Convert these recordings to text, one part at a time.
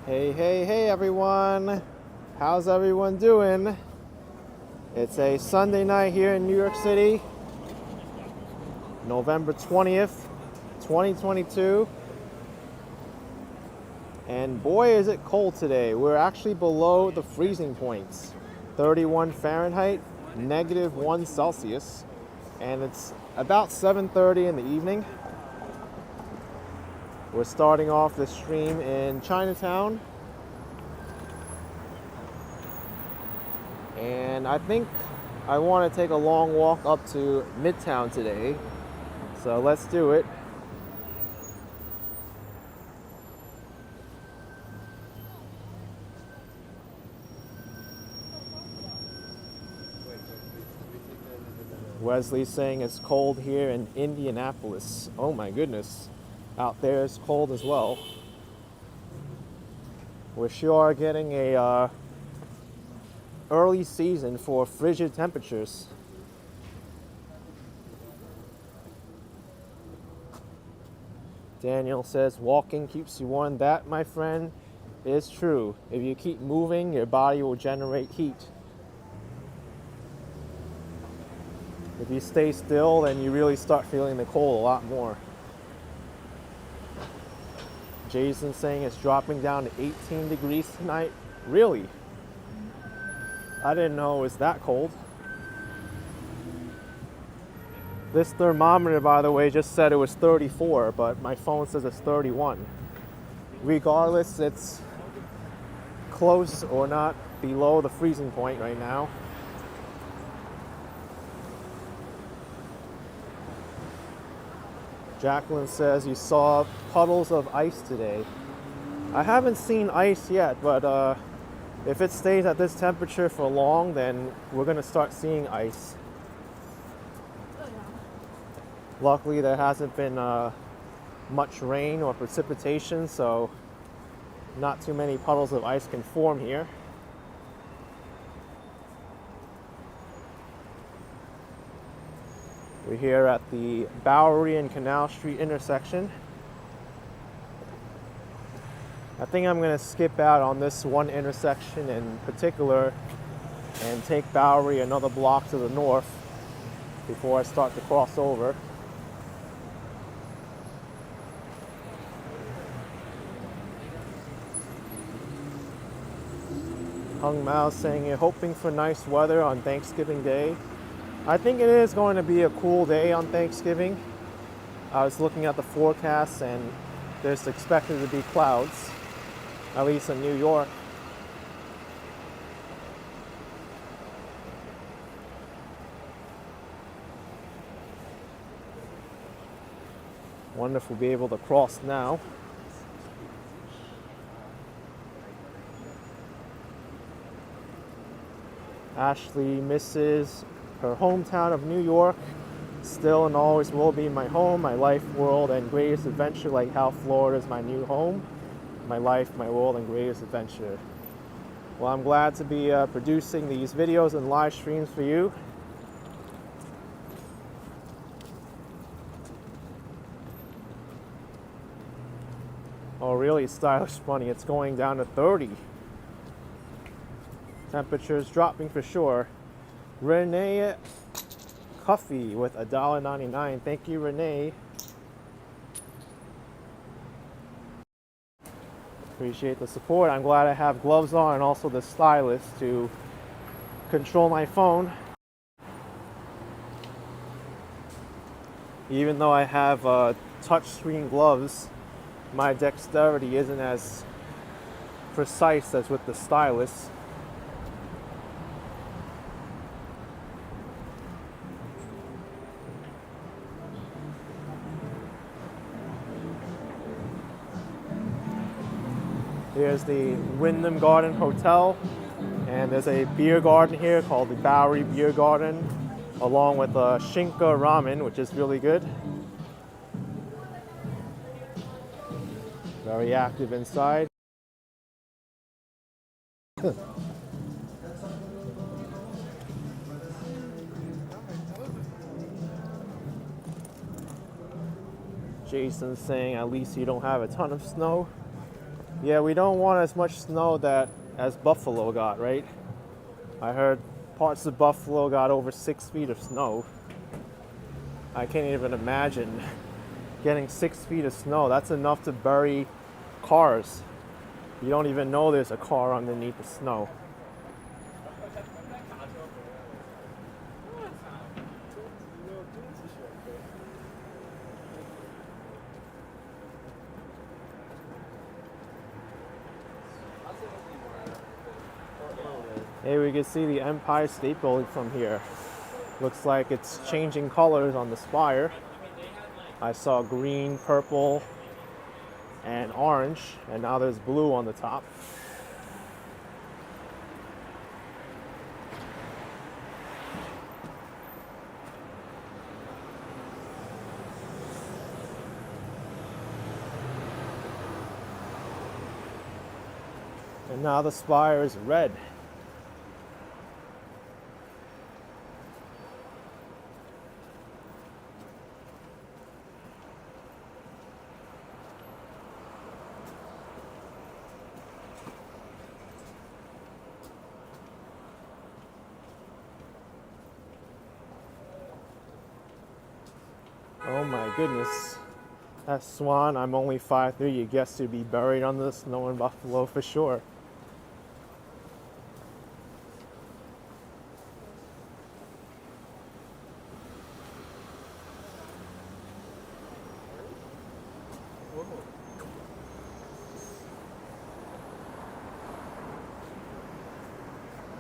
Hey, hey, hey everyone! How's everyone doing? It's a Sunday night here in New York City, November 20th, 2022. And boy, is it cold today. We're actually below the freezing points. 31 Fahrenheit, -1 Celsius. And it's about 7:30 in the evening. We're starting off the stream in Chinatown. And I think I want to take a long walk up to Midtown today. So let's do it. Wesley's saying it's cold here in Indianapolis. Oh my goodness. Out there it's cold as well. We sure are getting a early season for frigid temperatures. Daniel says walking keeps you warm. That, my friend, is true. If you keep moving, your body will generate heat. If you stay still, then you really start feeling the cold a lot more. Jason's saying it's dropping down to 18 degrees tonight. Really? I didn't know it was that cold. This thermometer, by the way, just said it was 34, but my phone says it's 31. Regardless, it's close or not below the freezing point right now. Jacqueline says you saw puddles of ice today. I haven't seen ice yet, but if it stays at this temperature for long, then we're going to start seeing ice. Luckily, there hasn't been much rain or precipitation, so not too many puddles of ice can form here. We're here at the Bowery and Canal Street intersection. I think I'm going to skip out on this one intersection in particular and take Bowery another block to the north before I start to cross over. Hung Mao saying you're hoping for nice weather on Thanksgiving Day. I think it is going to be a cool day on Thanksgiving. I was looking at the forecast and there's expected to be clouds, at least in New York. Wonderful to be able to cross now. Ashley misses her hometown of New York. Still and always will be my home, my life, world, and greatest adventure, like how Florida is my new home. My life, my world, and greatest adventure. Well, I'm glad to be producing these videos and live streams for you. Oh, really stylish bunny. It's going down to 30. Temperatures dropping for sure. Renee Coffee with $1.99. Thank you, Renee. Appreciate the support. I'm glad I have gloves on and also the stylus to control my phone. Even though I have touchscreen gloves, my dexterity isn't as precise as with the stylus. Here's the Wyndham Garden Hotel, and there's a beer garden here called the Bowery Beer Garden, along with Shinka Ramen, which is really good. Very active inside. Jason's saying at least you don't have a ton of snow. Yeah, we don't want as much snow that as Buffalo got, right? I heard parts of Buffalo got over 6 feet of snow. I can't even imagine getting 6 feet of snow. That's enough to bury cars. You don't even know there's a car underneath the snow. Hey, we can see the Empire State Building from here. Looks like it's changing colors on the spire. I saw green, purple, and orange, and now there's blue on the top. And now the spire is red. Oh my goodness. That swan, I'm only 5'3", you guess to be buried under the snow in Buffalo for sure.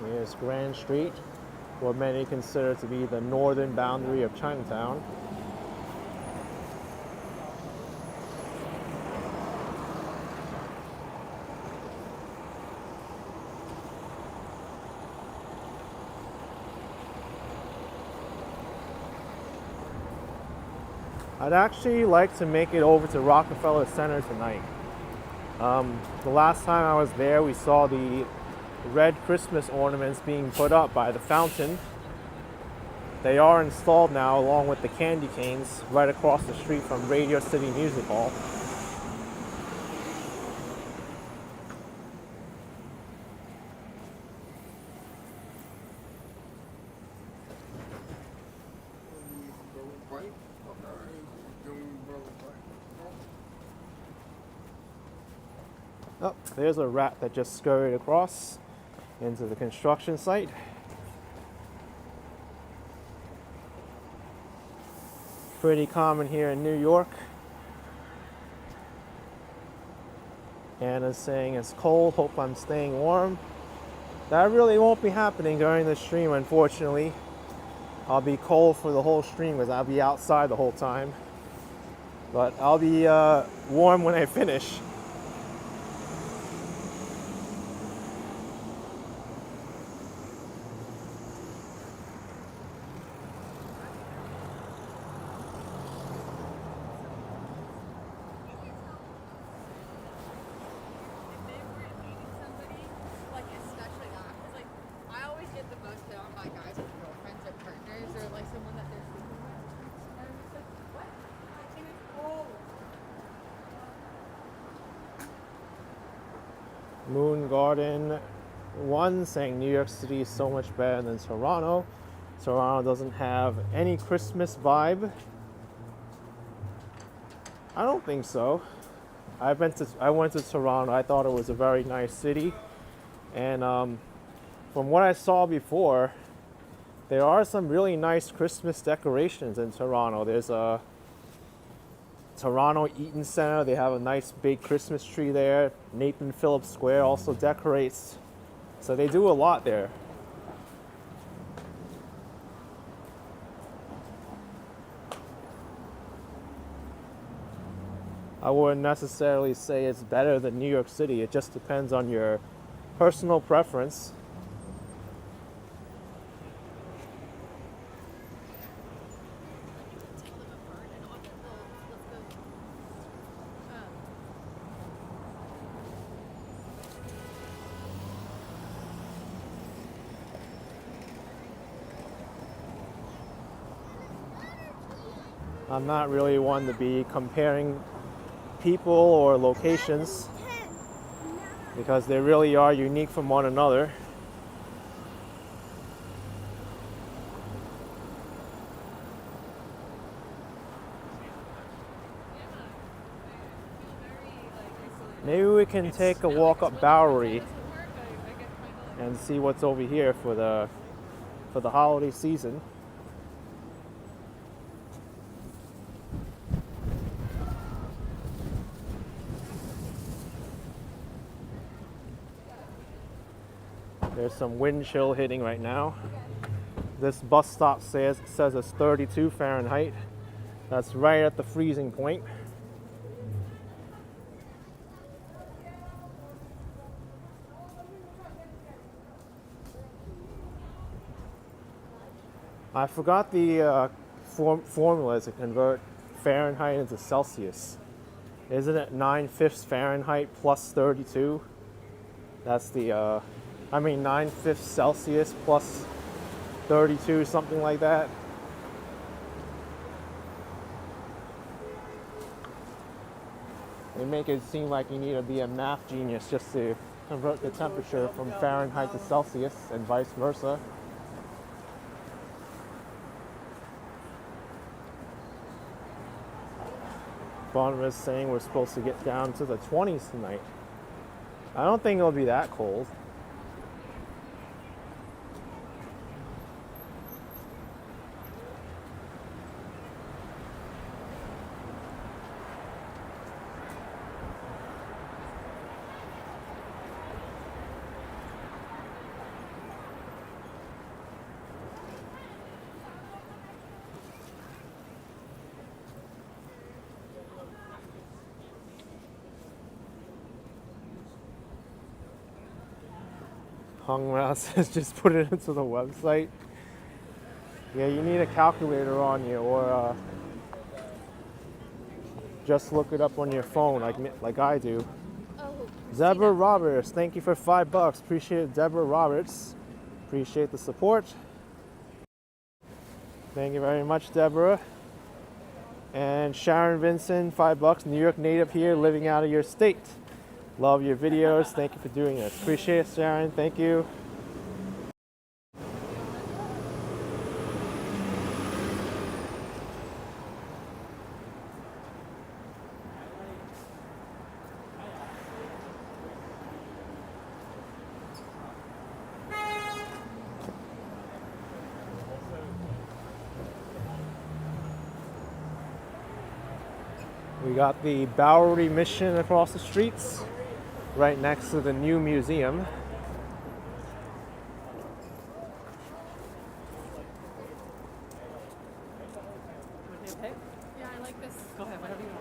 Here's Grand Street, what many consider to be the northern boundary of Chinatown. I'd actually like to make it over to Rockefeller Center tonight. The last time I was there, we saw the red Christmas ornaments being put up by the fountain. They are installed now along with the candy canes right across the street from Radio City Music Hall. Oh, there's a rat that just scurried across into the construction site. Pretty common here in New York. Anna's saying it's cold, hope I'm staying warm. That really won't be happening during the stream, unfortunately. I'll be cold for the whole stream because I'll be outside the whole time. But I'll be warm when I finish. Moon Garden 1 saying New York City is so much better than Toronto. Toronto doesn't have any Christmas vibe. I don't think so. I went to Toronto. I thought it was a very nice city. And from what I saw before, there are some really nice Christmas decorations in Toronto. There's a Toronto Eaton Center. They have a nice big Christmas tree there. Nathan Phillips Square also decorates. So they do a lot there. I wouldn't necessarily say it's better than New York City. It just depends on your personal preference. I'm not really one to be comparing people or locations. because they really are unique from one another. Maybe we can take a walk up Bowery and see what's over here for the holiday season. There's some wind chill hitting right now. This bus stop says it's 32 Fahrenheit. That's right at the freezing point. I forgot the formula to convert Fahrenheit into Celsius. Isn't it 9/5 Fahrenheit plus 32? That's the, 9/5 Celsius plus 32, something like that. They make it seem like you need to be a math genius just to convert the temperature from Fahrenheit to Celsius and vice versa. Barnabas saying we're supposed to get down to the 20s tonight. I don't think it'll be that cold. Hung Mouse says just put it into the website. Yeah, you need a calculator on you, or just look it up on your phone like I do. Oh, Deborah Roberts, thank you for $5. Appreciate it, Deborah Roberts. Appreciate the support. Thank you very much, Deborah. And Sharon Vincent, $5. New York native here, living out of your state. Love your videos. Thank you for doing this. Appreciate it, Sharon. Thank you. We got the Bowery Mission across the streets, right next to the new museum. yeah, I like this. Go ahead, whatever you want.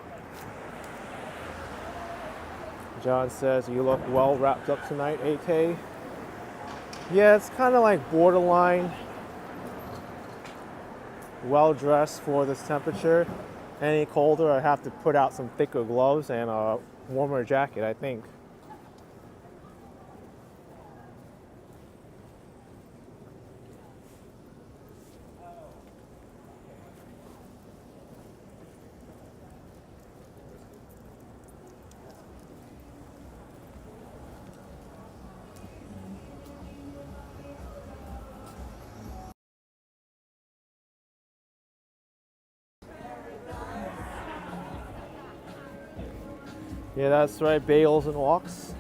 John says, you look well wrapped up tonight, AK. Yeah, it's kind of like borderline well dressed for this temperature. Any colder, I have to put out some thicker gloves and a warmer jacket, I think. Yeah, that's right, bagels and walks.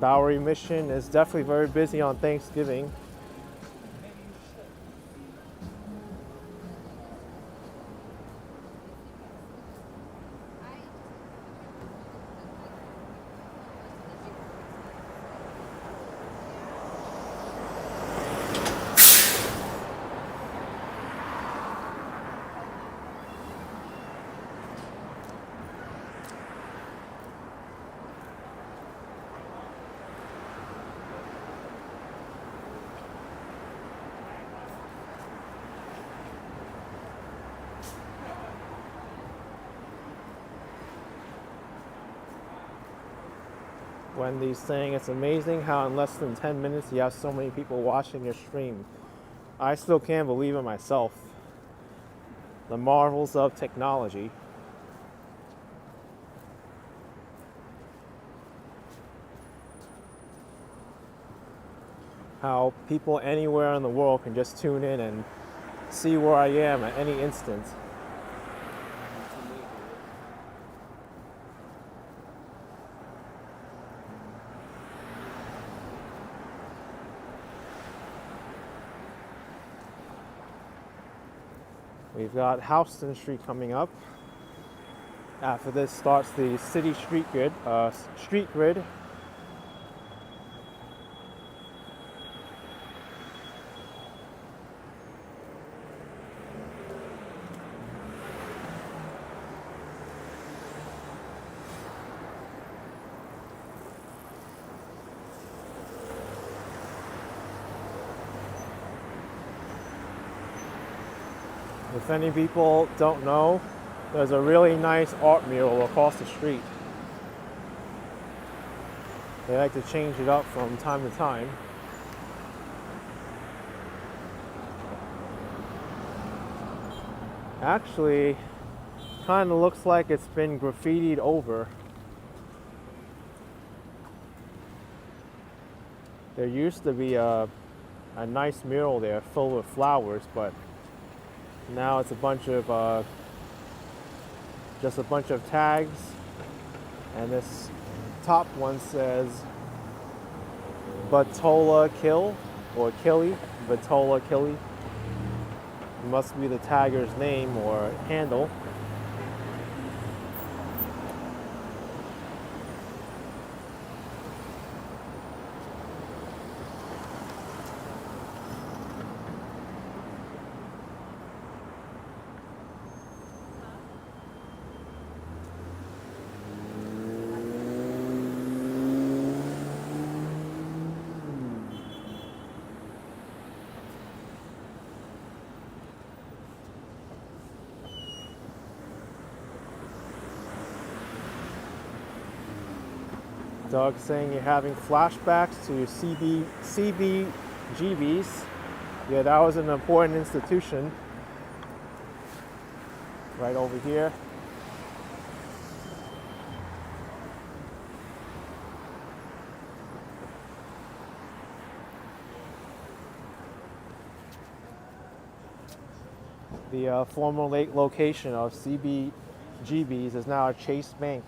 Bowery Mission is definitely very busy on Thanksgiving. Wendy's saying it's amazing how in less than 10 minutes you have so many people watching your stream. I still can't believe it myself. The marvels of technology. how people anywhere in the world can just tune in and see where I am at any instant. We've got Houston Street coming up. After this starts the city street grid. If any people don't know, there's a really nice art mural across the street. They like to change it up from time to time. Actually, kind of looks like it's been graffitied over. There used to be a nice mural there filled with flowers, but now it's a bunch of just a bunch of tags, and this top one says Batola Kill or Killy, Batola Killy. It must be the tagger's name or handle. Doug saying you're having flashbacks to CBGBs. Yeah, that was an important institution right over here. The former location of CBGBs is now a Chase Bank.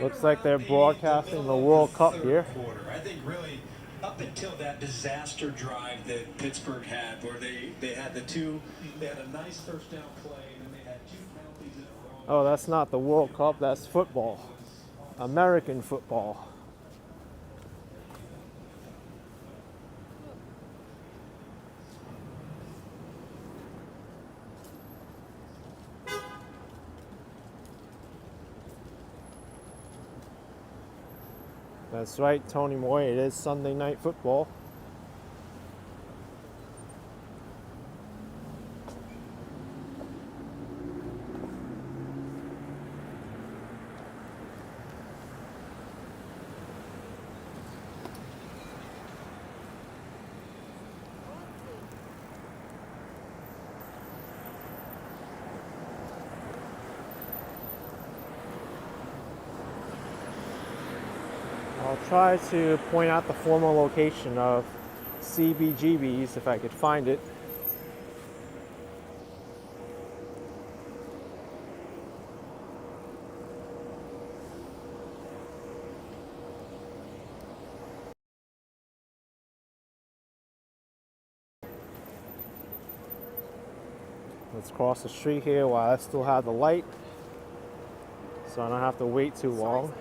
Looks like they're broadcasting the World Cup here. I think really up until that disaster drive that Pittsburgh had, where they had a nice first down play, and then they had 2 penalties in a row. Oh, that's not the World Cup, that's football. American football. That's right, Tony Moy, it is Sunday Night Football. I'll try to point out the former location of CBGBs if I could find it. Let's cross the street here while I still have the light, so I don't have to wait too long.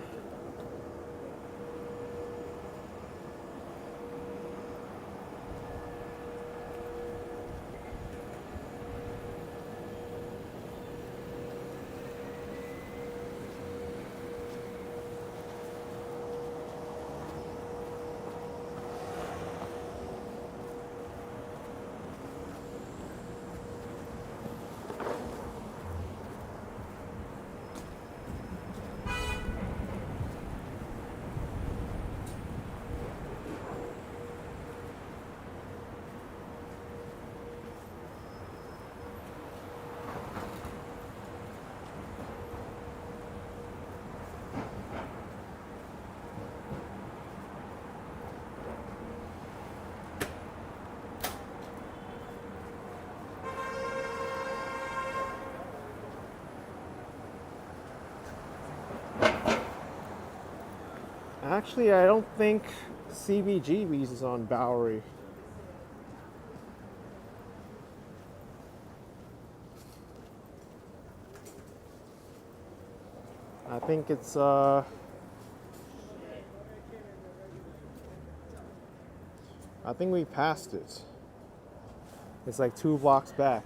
Actually, I don't think CBGB's is on Bowery. I think it's I think we passed it. It's like 2 blocks back.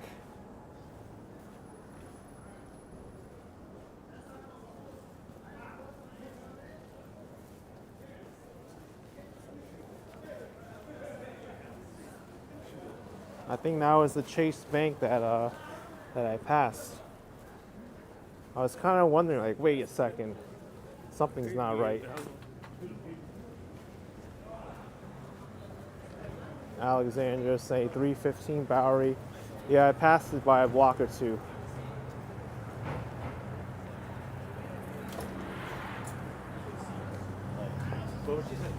I think that was the Chase Bank that I passed. I was kind of wondering, like, wait a second, something's not right. Alexandra say 315 Bowery. Yeah, I passed it by a block or two. What would you say?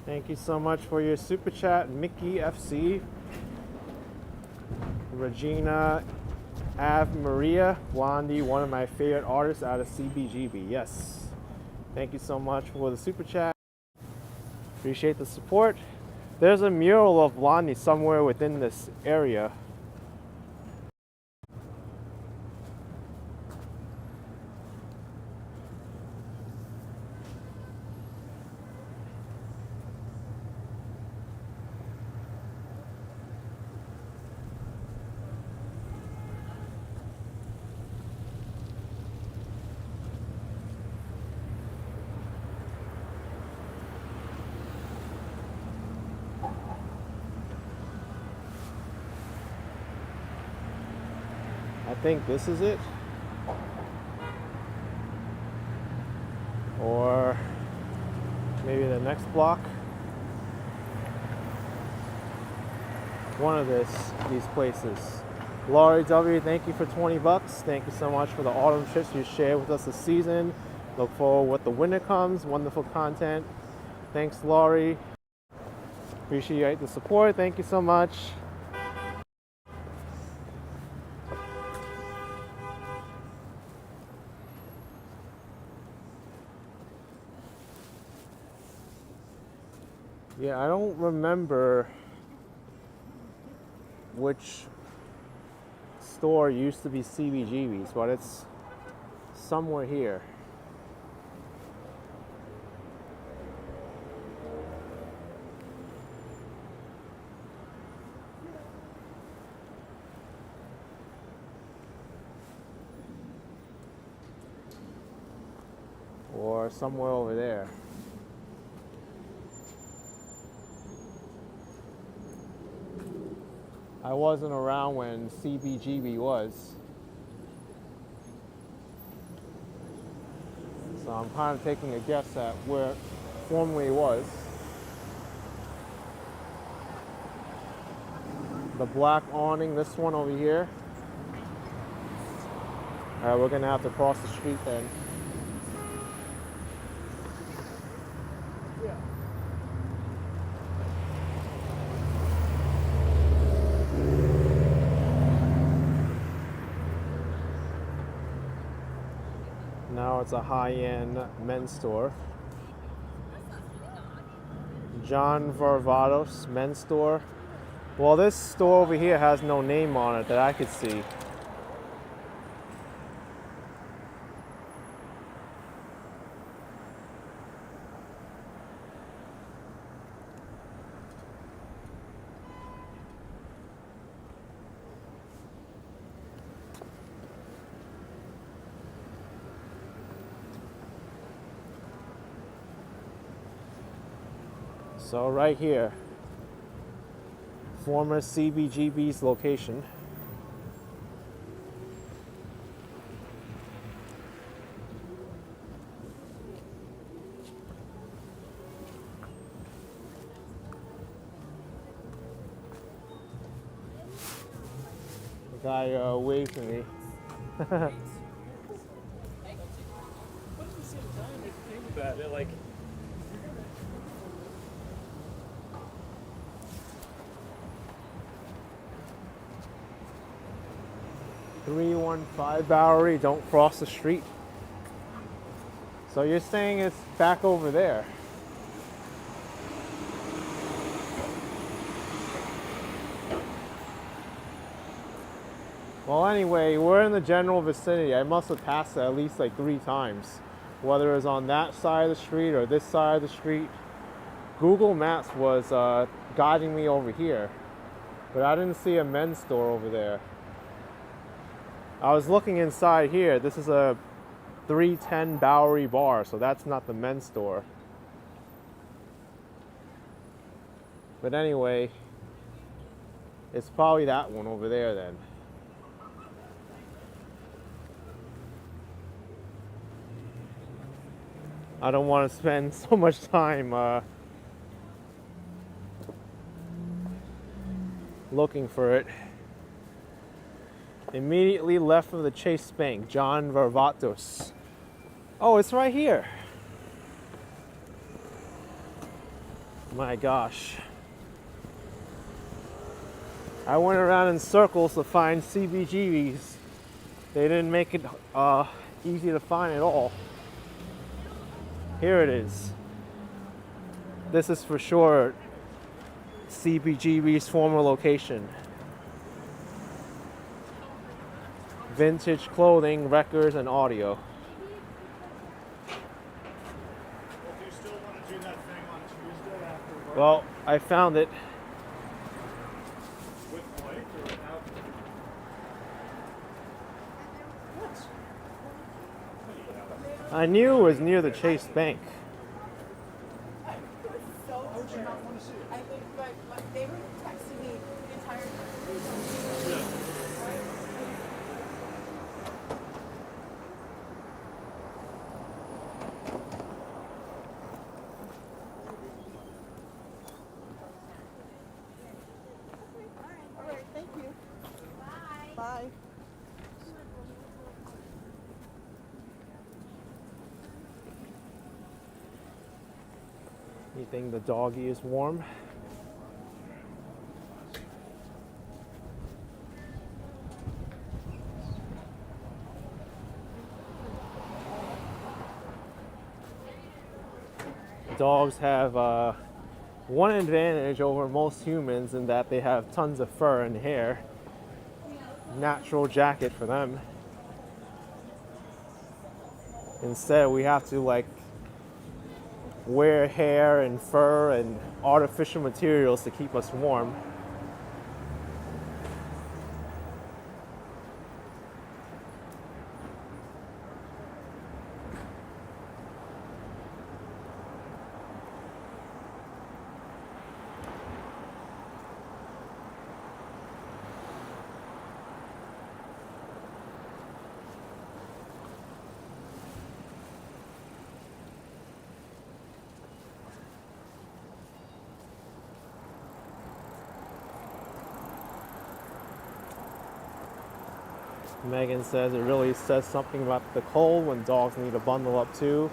Thank you so much for your super chat, Mickey FC, Regina Ave Maria, Blondie, one of my favorite artists out of CBGB. Yes. Thank you so much for the super chat. Appreciate the support. There's a mural of Blondie somewhere within this area. I think this is it. Or maybe the next block. One of these places. Laurie W, thank you for 20 bucks. Thank you so much for the autumn trips you shared with us this season. Look forward when the winter comes. Wonderful content. Thanks, Laurie. Appreciate the support. Thank you so much. Yeah, I don't remember which store used to be CBGB's, but it's somewhere here. Or somewhere over there. I wasn't around when CBGB was. So I'm kind of taking a guess at where it formerly was. The black awning, this one over here. All right, we're gonna have to cross the street then. Now it's a high-end men's store. John Varvatos men's store. Well, this store over here has no name on it that I could see. So right here, former CBGB's location. Guy waved to me. But at the same time, if you think about it, like, 315 Bowery, don't cross the street. So you're saying it's back over there? Well, anyway, we're in the general vicinity. I must have passed it at least like 3 times. Whether it was on that side of the street or this side of the street. Google Maps was guiding me over here. But I didn't see a men's store over there. I was looking inside here. This is a 310 Bowery bar, so that's not the men's store. But anyway, it's probably that one over there then. I don't want to spend so much time looking for it. Immediately left of the Chase Bank, John Varvatos. Oh, it's right here. My gosh. I went around in circles to find CBGBs. They didn't make it easy to find at all. Here it is. This is for sure CBGB's former location. Vintage clothing, records, and audio. well, do you still want to do that thing on Tuesday after work? Well, I found it. With Blake or without? What? I knew it was near the Chase Bank. How would you not want to see it? I think, but they were texting me the entire time. Yeah. All right, thank you. Bye. You think the doggy is warm? Dogs have one advantage over most humans in that they have tons of fur and hair. Natural jacket for them. Instead, we have to like wear hair and fur and artificial materials to keep us warm. Megan says it really says something about the cold when dogs need to bundle up too.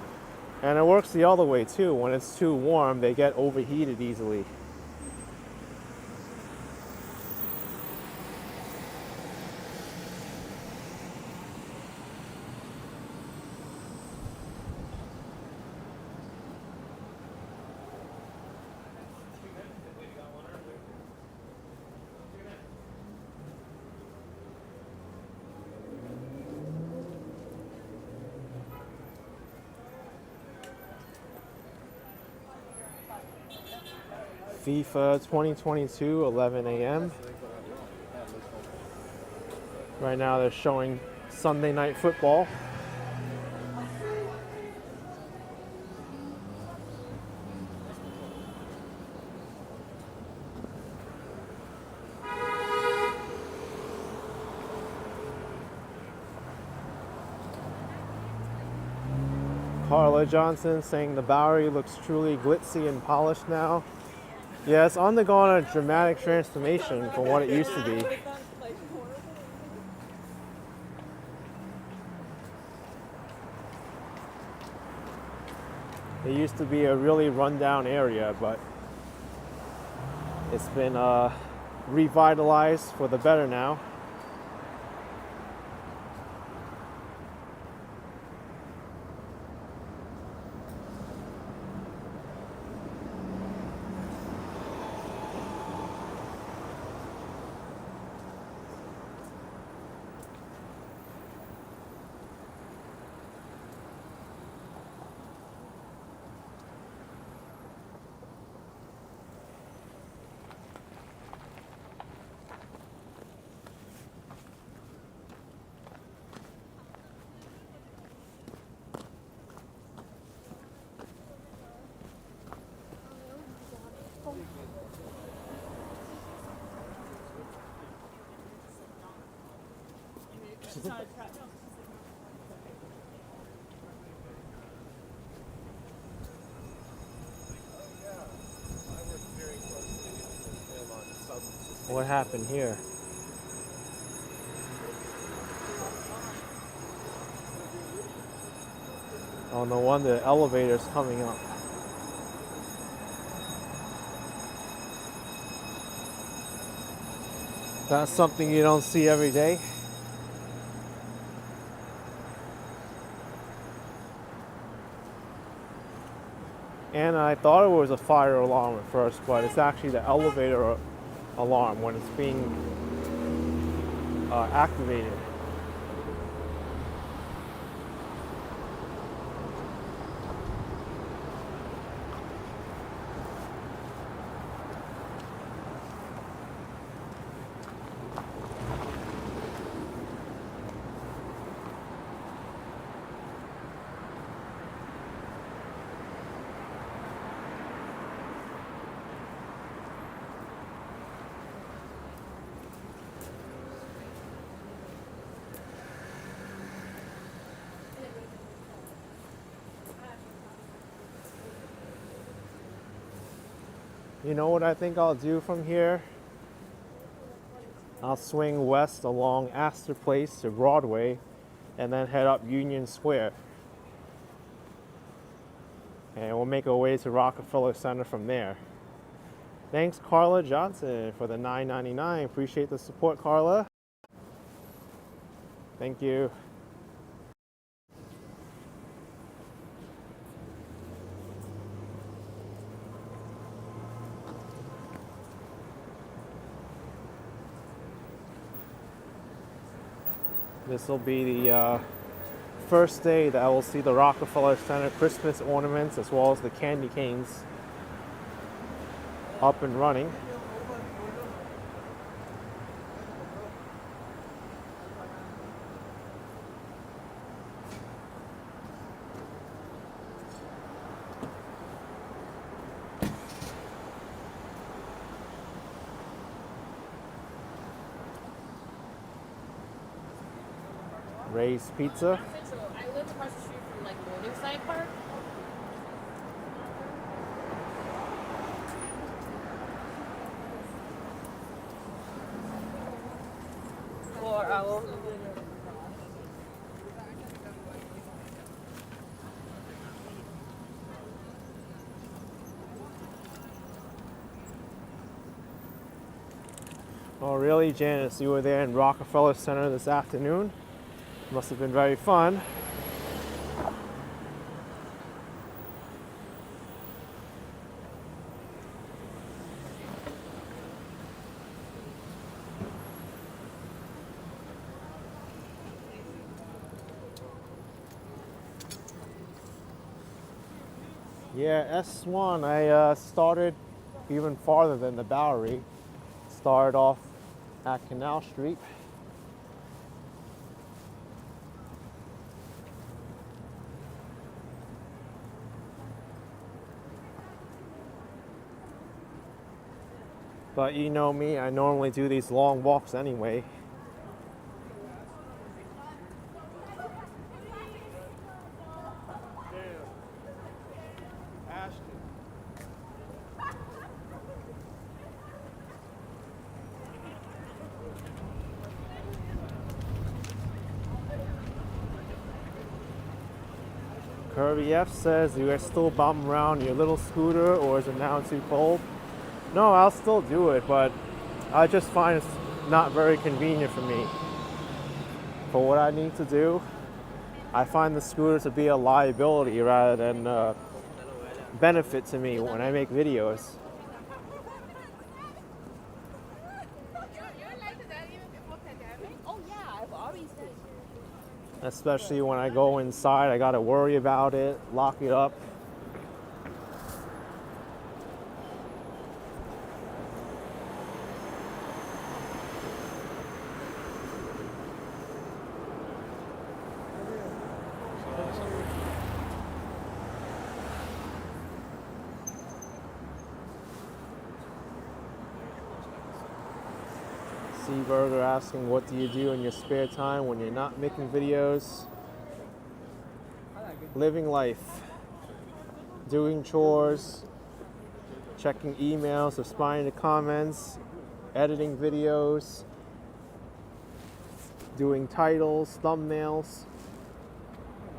And it works the other way too. When it's too warm, they get overheated easily. FIFA 2022, 11 a.m. Right now they're showing Sunday Night Football. Carla Johnson saying the Bowery looks truly glitzy and polished now. Yeah, it's undergone a dramatic transformation from what it used to be. It used to be a really rundown area, but it's been revitalized for the better now. What happened here? Oh, no wonder the elevator's coming up. That's something you don't see every day. And I thought it was a fire alarm at first, but it's actually the elevator alarm when it's being activated. You know what I think I'll do from here? I'll swing west along Astor Place to Broadway and then head up Union Square. And we'll make our way to Rockefeller Center from there. Thanks, Carla Johnson, for the $9.99. Appreciate the support, Carla. Thank you. This will be the first day that I will see the Rockefeller Center Christmas ornaments as well as the candy canes up and running. Ray's Pizza. I lived across the street from like Morningside Park. For our Oh, really, Janice? You were there in Rockefeller Center this afternoon? Must have been very fun. Yeah, S1, I started even farther than the Bowery. Started off at Canal Street. But you know me, I normally do these long walks anyway. Kirby F says, "You are still bombing around your little scooter, or is it now too cold?" No, I'll still do it, but I just find it's not very convenient for me. For what I need to do, I find the scooter to be a liability rather than a benefit to me when I make videos. Oh yeah, I've always said. Especially when I go inside, I gotta worry about it, lock it up. Seaburger asking, what do you do in your spare time when you're not making videos? Living life, doing chores, checking emails, responding to comments, editing videos, doing titles, thumbnails,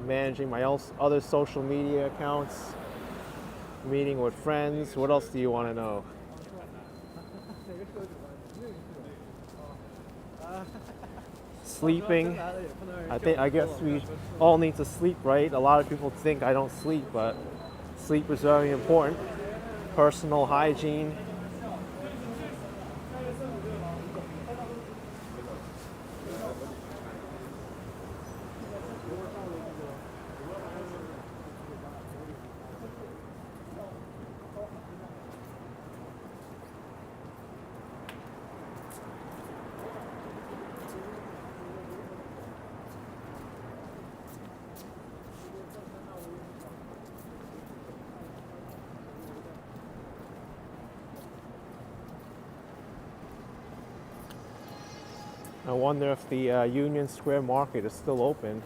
managing my other social media accounts, meeting with friends. What else do you want to know? Sleeping. I guess we all need to sleep, right? A lot of people think I don't sleep, but sleep is very important. Personal hygiene. I wonder if the Union Square Market is still open.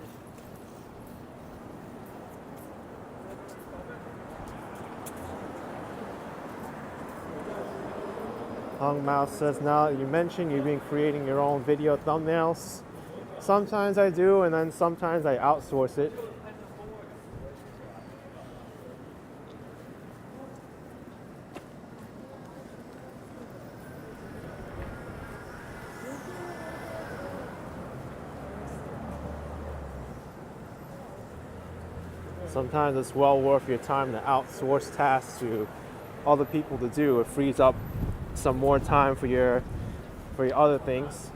Hung Mouse says, now that you mentioned you've been creating your own video thumbnails. Sometimes I do, and then sometimes I outsource it. Sometimes it's well worth your time to outsource tasks to other people to do. It frees up some more time for your other things.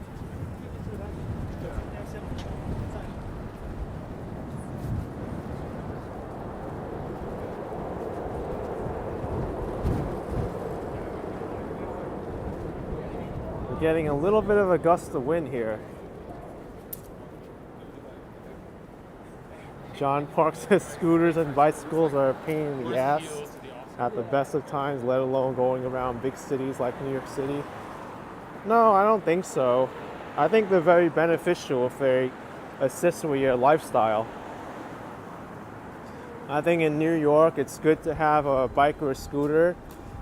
We're getting a little bit of a gust of wind here. John Park says scooters and bicycles are a pain in the ass at the best of times, let alone going around big cities like New York City. No, I don't think so. I think they're very beneficial if they assist with your lifestyle. I think in New York, it's good to have a bike or a scooter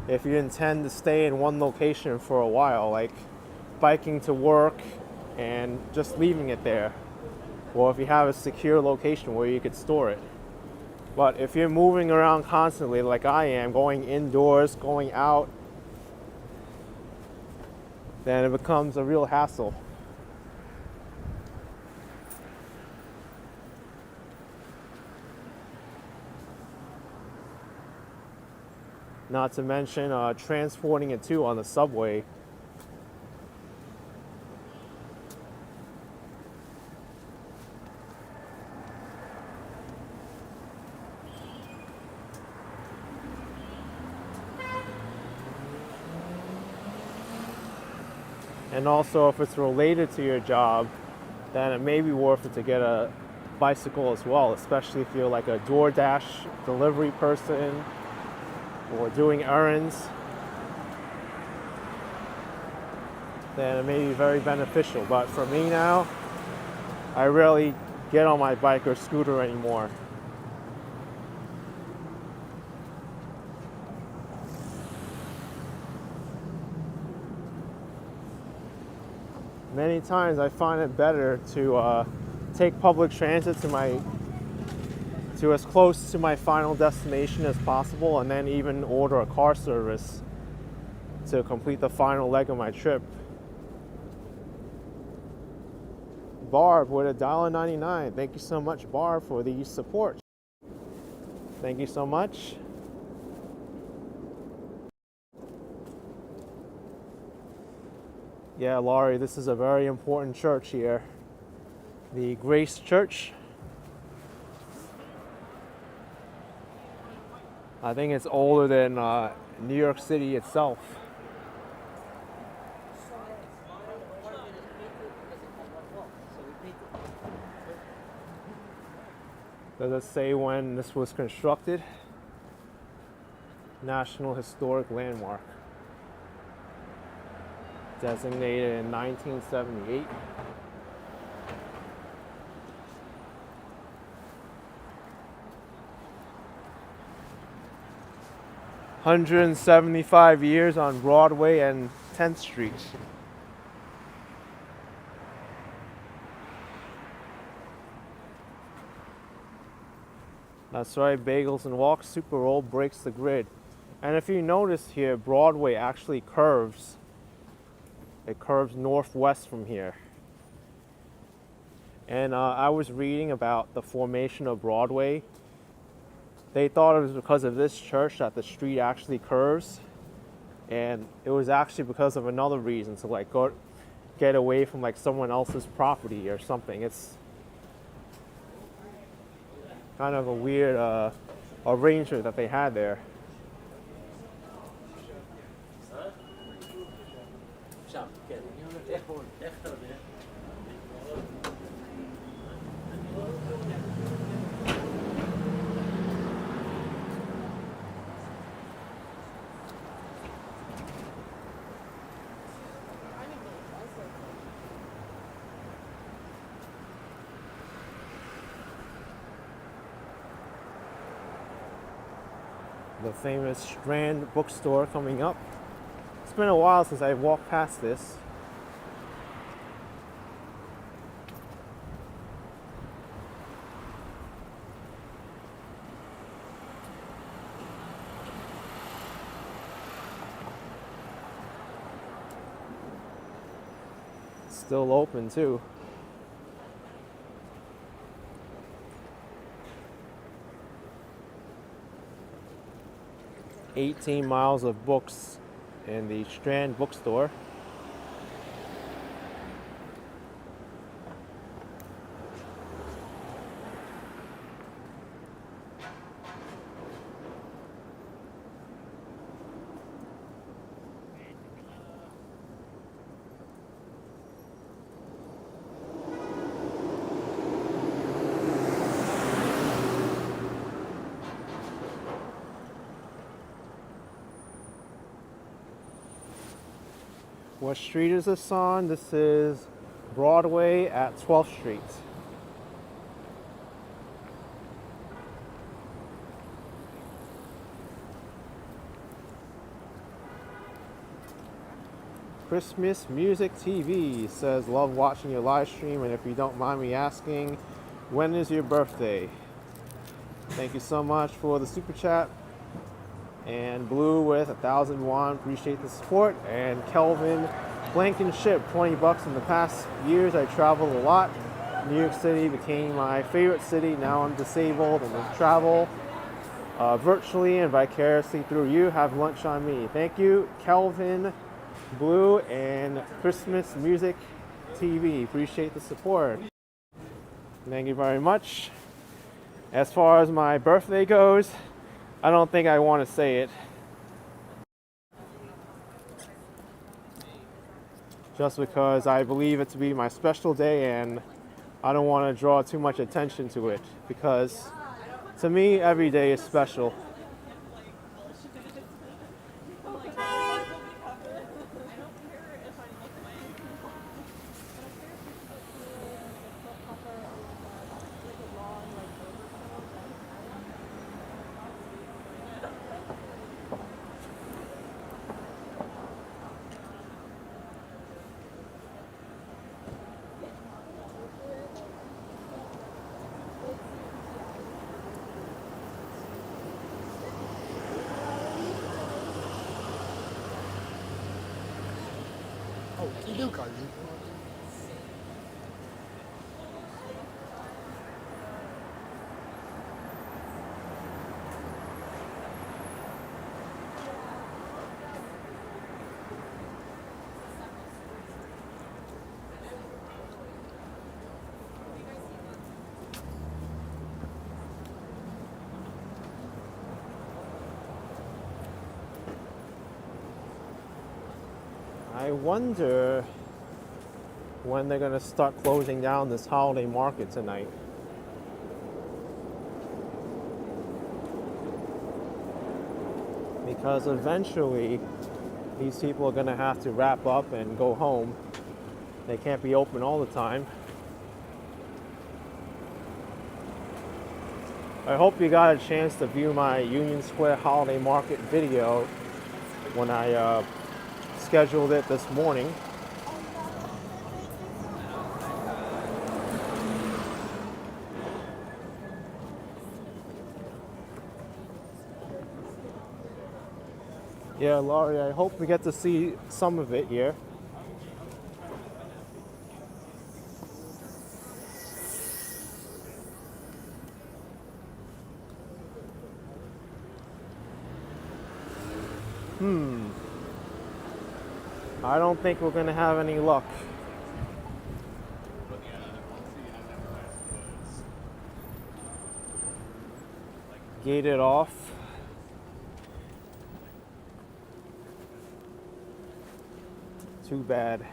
if you intend to stay in one location for a while, like biking to work and just leaving it there. Or if you have a secure location where you could store it. But if you're moving around constantly like I am, going indoors, going out, then it becomes a real hassle. Not to mention transporting it too on the subway. And also, if it's related to your job, then it may be worth it to get a bicycle as well, especially if you're like a DoorDash delivery person or doing errands. Then it may be very beneficial. But for me now, I rarely get on my bike or scooter anymore. Many times I find it better to take public transit to my to as close to my final destination as possible, and then even order a car service to complete the final leg of my trip. Barb with $1.99. Thank you so much, Barb, for the support. Thank you so much. Yeah, Laurie, this is a very important church here. The Grace Church. I think it's older than New York City itself. Does it say when this was constructed? National Historic Landmark. Designated in 1978. $175 on Broadway and 10th Street. That's right, Bagels and Walks Super Roll breaks the grid. And if you notice here, Broadway actually curves. It curves northwest from here. And I was reading about the formation of Broadway. They thought it was because of this church that the street actually curves. And it was actually because of another reason, to like get away from like someone else's property or something. It's kind of a weird arrangement that they had there. The famous Strand bookstore coming up. It's been a while since I walked past this. It's still open too. $18 miles of books in the Strand bookstore. What street is this on? This is Broadway at 12th Street. Christmas Music TV says, love watching your live stream, and if you don't mind me asking, when is your birthday? Thank you so much for the super chat. And Blue with 1,000 won, appreciate the support. And Kelvin Blankenship, 20 bucks. In the past years I traveled a lot. New York City became my favorite city. Now I'm disabled and will travel virtually and vicariously through you. Have lunch on me. Thank you, Kelvin, Blue, and Christmas Music TV. Appreciate the support. Thank you very much. As far as my birthday goes, I don't think I want to say it. Just because I believe it to be my special day and I don't want to draw too much attention to it, because to me every day is special. 聞いてるからね。I wonder when they're gonna start closing down this holiday market tonight. Because eventually these people are gonna have to wrap up and go home. They can't be open all the time. I hope you got a chance to view my Union Square Holiday Market video when I scheduled it this morning. Yeah, Laurie, I hope we get to see some of it here. I don't think we're gonna have any luck. Gated off. Too bad.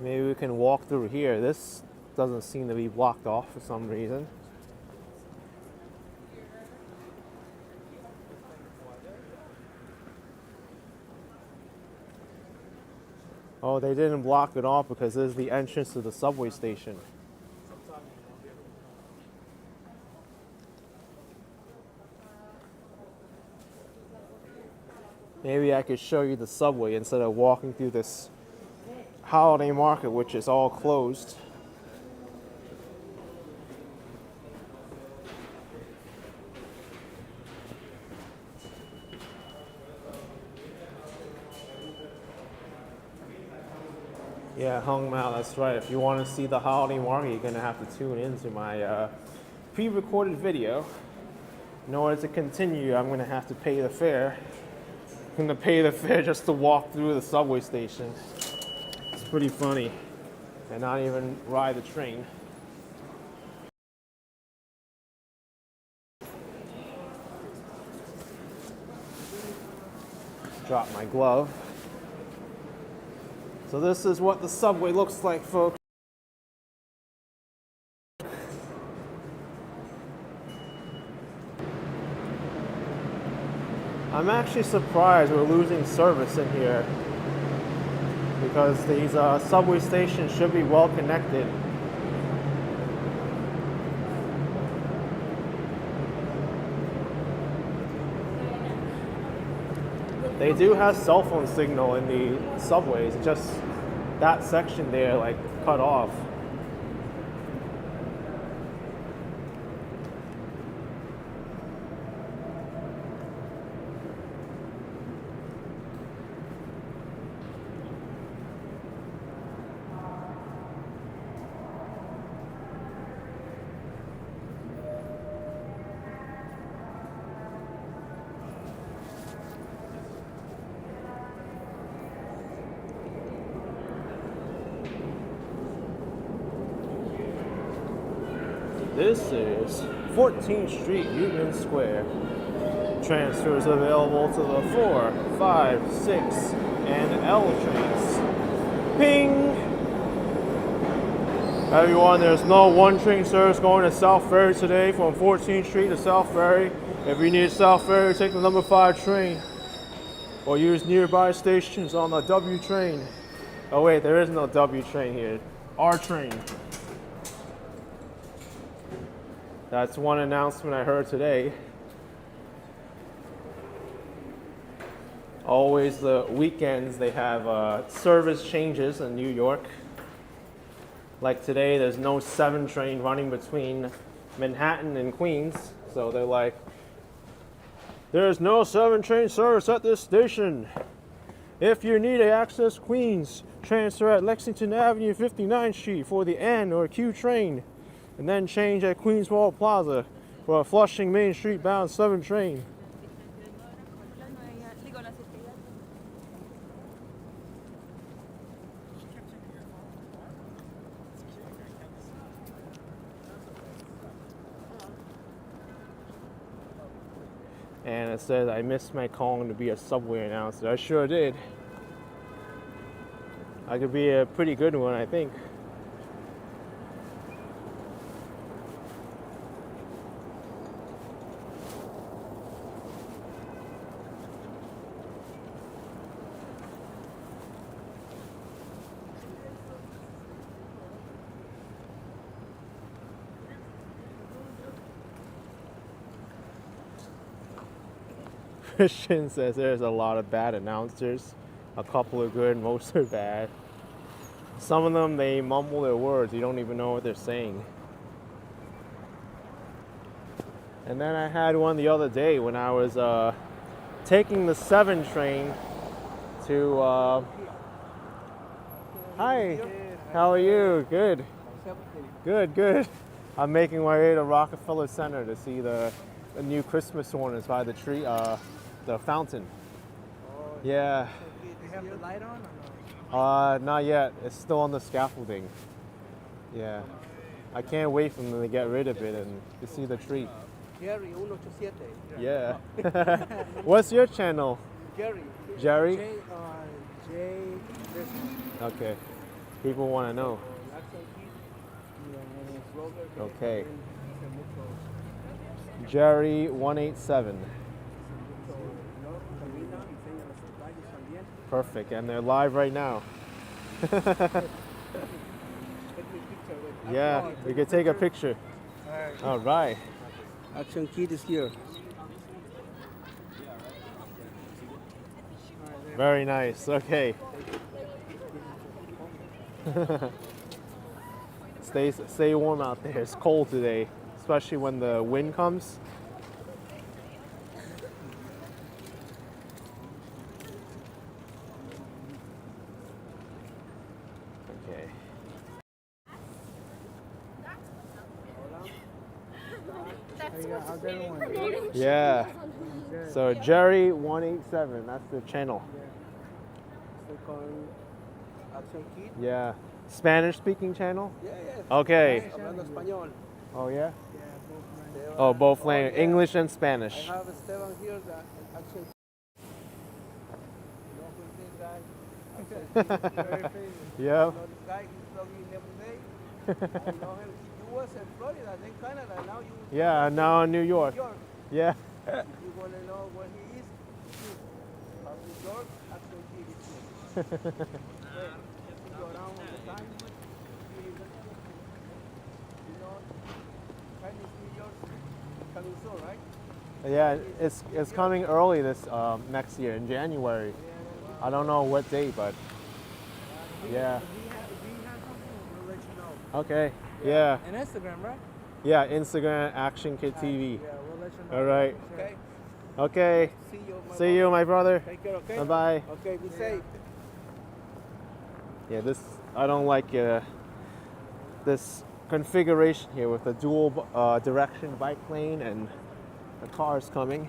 Maybe we can walk through here. This doesn't seem to be blocked off for some reason. Oh, they didn't block it off because this is the entrance to the subway station. Maybe I could show you the subway instead of walking through this holiday market, which is all closed. Yeah, Hung Mao, that's right. If you want to see the holiday market, you're going to have to tune into my pre-recorded video. In order to continue, I'm going to have to pay the fare. I'm going to pay the fare just to walk through the subway station. It's pretty funny. And not even ride the train. Drop my glove. So this is what the subway looks like, folks. I'm actually surprised we're losing service in here because these subway stations should be well connected. They do have cell phone signal in the subways, just that section there like cut off. This is 14th Street, Union Square. Transfers available to the 4, 5, 6, and L trains. Ping! Everyone, there's no one train service going to South Ferry today from 14th Street to South Ferry. If you need South Ferry, take the number 5 train. Or use nearby stations on the W train. Oh wait, there is no W train here. R train. That's one announcement I heard today. Always the weekends they have service changes in New York. Like today, there's no 7 train running between Manhattan and Queens. So they're like, there's no 7 train service at this station. If you need to access Queens, transfer at Lexington Avenue 59th Street for the N or Q train, and then change at Queenswall Plaza for a Flushing Main Street bound 7 train. And it says, I missed my calling to be a subway announcer. I sure did. I could be a pretty good one, I think. Christian says there's a lot of bad announcers. A couple are good, most are bad. Some of them, they mumble their words. You don't even know what they're saying. And then I had one the other day when I was taking the 7 train to... Hi, how are you? Good. Good, good. I'm making my way to Rockefeller Center to see the new Christmas ornaments by the tree, the fountain. Yeah. Do you have the light on or no? Not yet. It's still on the scaffolding. Yeah. I can't wait for them to get rid of it and to see the tree. Jerry 187. Yeah. What's your channel? Jerry. Jerry? J. Okay. People want to know. Okay. Jerry 187. Perfect, and they're live right now. Yeah, we could take a picture. All right. Action Kid is here. Very nice. Okay. Stay warm out there. It's cold today, especially when the wind comes. Okay. How's everyone? Yeah. So Jerry 187. That's the channel. They call Action Kid? Yeah. Spanish speaking channel? Yeah, yeah. Okay. Hablando español. Oh yeah? Yeah, both Oh, both language, yeah. English and I Spanish. have Esteban here, the Action Kid. You know who's this guy? Action Kid, very famous. Yeah. You know this guy, he's vlogging every day. You know him. You was in Florida, then Canada, now you... Yeah, now in New York. New York. Yeah. If you want to know where he is, New York, Action Kid is here. You go around all the time. You know, Chinese New York coming soon, right? Yeah, it's coming early this next year in January. I don't know what date, but yeah. If we have something, we'll let you know. Okay. Yeah. And Instagram, right? Yeah. Instagram Action Kid TV. Yeah, we'll let you know. All right. Okay. Okay. See you, my brother. Take care, okay? Bye bye. Okay, be safe. Yeah, I don't like this configuration here with the dual direction bike lane and the cars coming.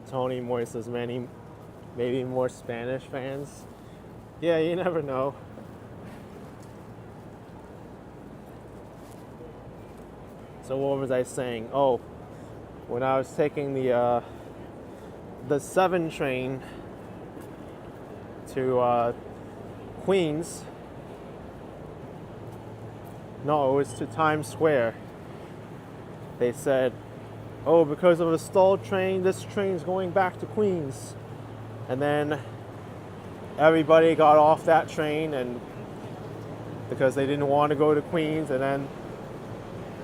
Tony Moy says maybe more Spanish fans. Yeah, you never know. So what was I saying? Oh, when I was taking the 7 train to Queens. No, it was to Times Square. They said, oh, because of a stalled train, this train's going back to Queens. And then everybody got off that train and because they didn't want to go to Queens, and then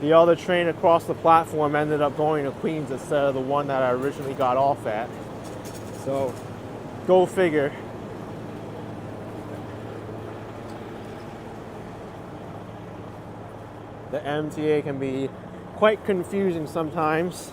the other train across the platform ended up going to Queens instead of the one that I originally got off at. So, go figure. The MTA can be quite confusing sometimes.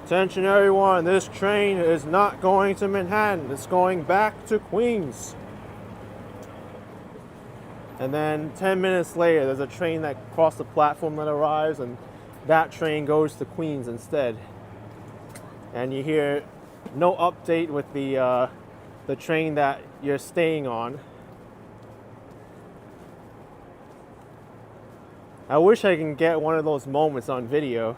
Attention everyone, this train is not going to Manhattan, it's going back to Queens. And then 10 minutes later, there's a train that crossed the platform that arrives, and that train goes to Queens instead. And you hear no update with the train that you're staying on. I wish I can get one of those moments on video.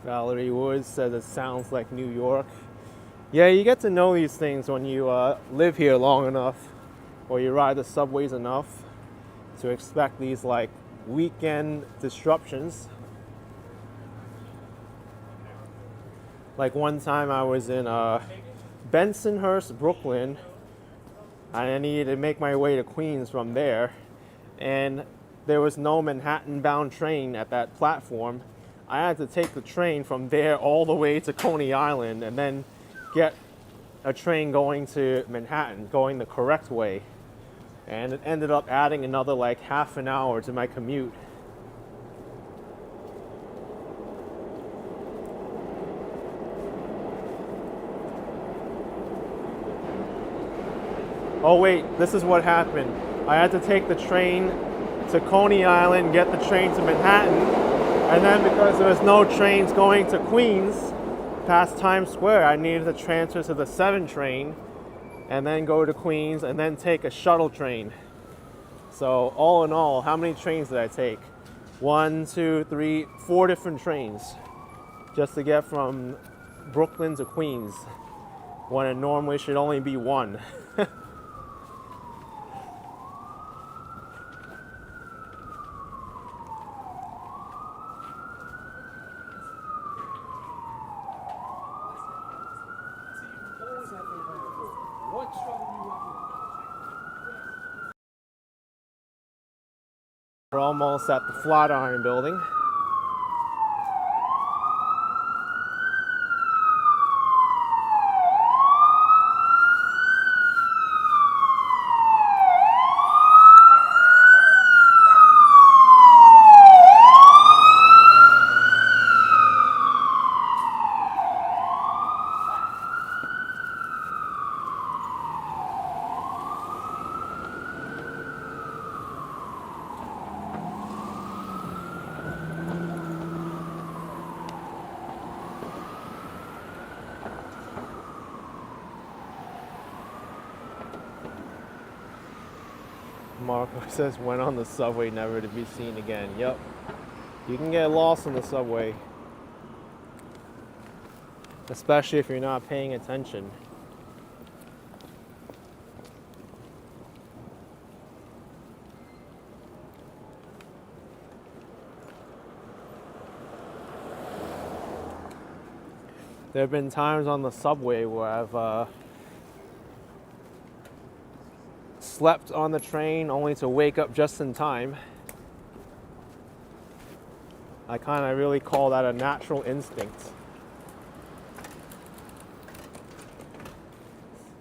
Valerie Woods says it sounds like New York. Yeah, you get to know these things when you live here long enough, or you ride the subways enough to expect these like weekend disruptions. Like one time I was in Bensonhurst, Brooklyn, and I needed to make my way to Queens from there, and there was no Manhattan-bound train at that platform. I had to take the train from there all the way to Coney Island and then get a train going to Manhattan, going the correct way. And it ended up adding another like half an hour to my commute. Oh wait, this is what happened. I had to take the train to Coney Island, get the train to Manhattan, and then because there was no trains going to Queens past Times Square, I needed to transfer to the 7 train and then go to Queens and then take a shuttle train. So all in all, how many trains did I take? 1, 2, 3, 4 different trains just to get from Brooklyn to Queens when it normally should only be 1. We're almost at the Flatiron Building. Marco says went on the subway never to be seen again. Yep. You can get lost in the subway. Especially if you're not paying attention. There have been times on the subway where I've slept on the train only to wake up just in time. I kind of really call that a natural instinct.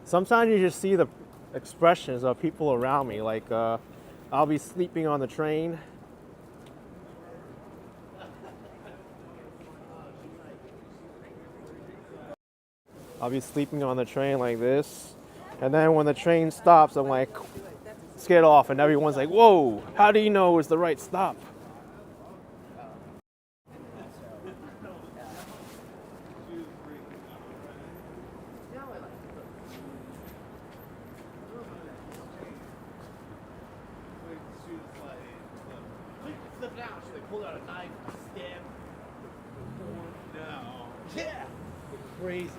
Sometimes you just see the expressions of people around me, like I'll be sleeping on the train. I'll be sleeping on the train like this. And then when the train stops, I'm like, let's get off. And everyone's like, whoa, how do you know it was the right stop? it down. So they pulled out a knife, stabbed. No. Yeah. Crazy.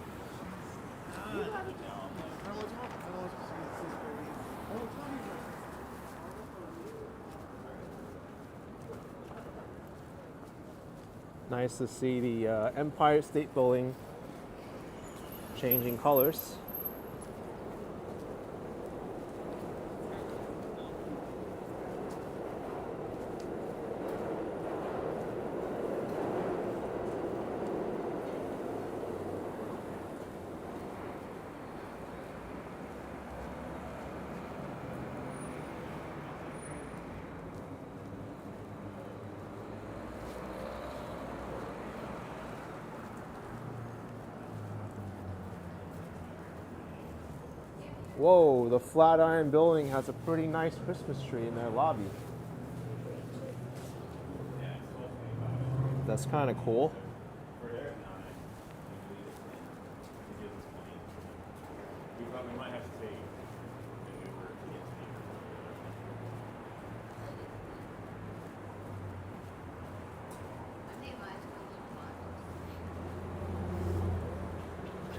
Nice to see the Empire State Building changing colors. Whoa, the Flatiron Building has a pretty nice Christmas tree in their lobby. That's kind of cool. We might have to take an Uber to get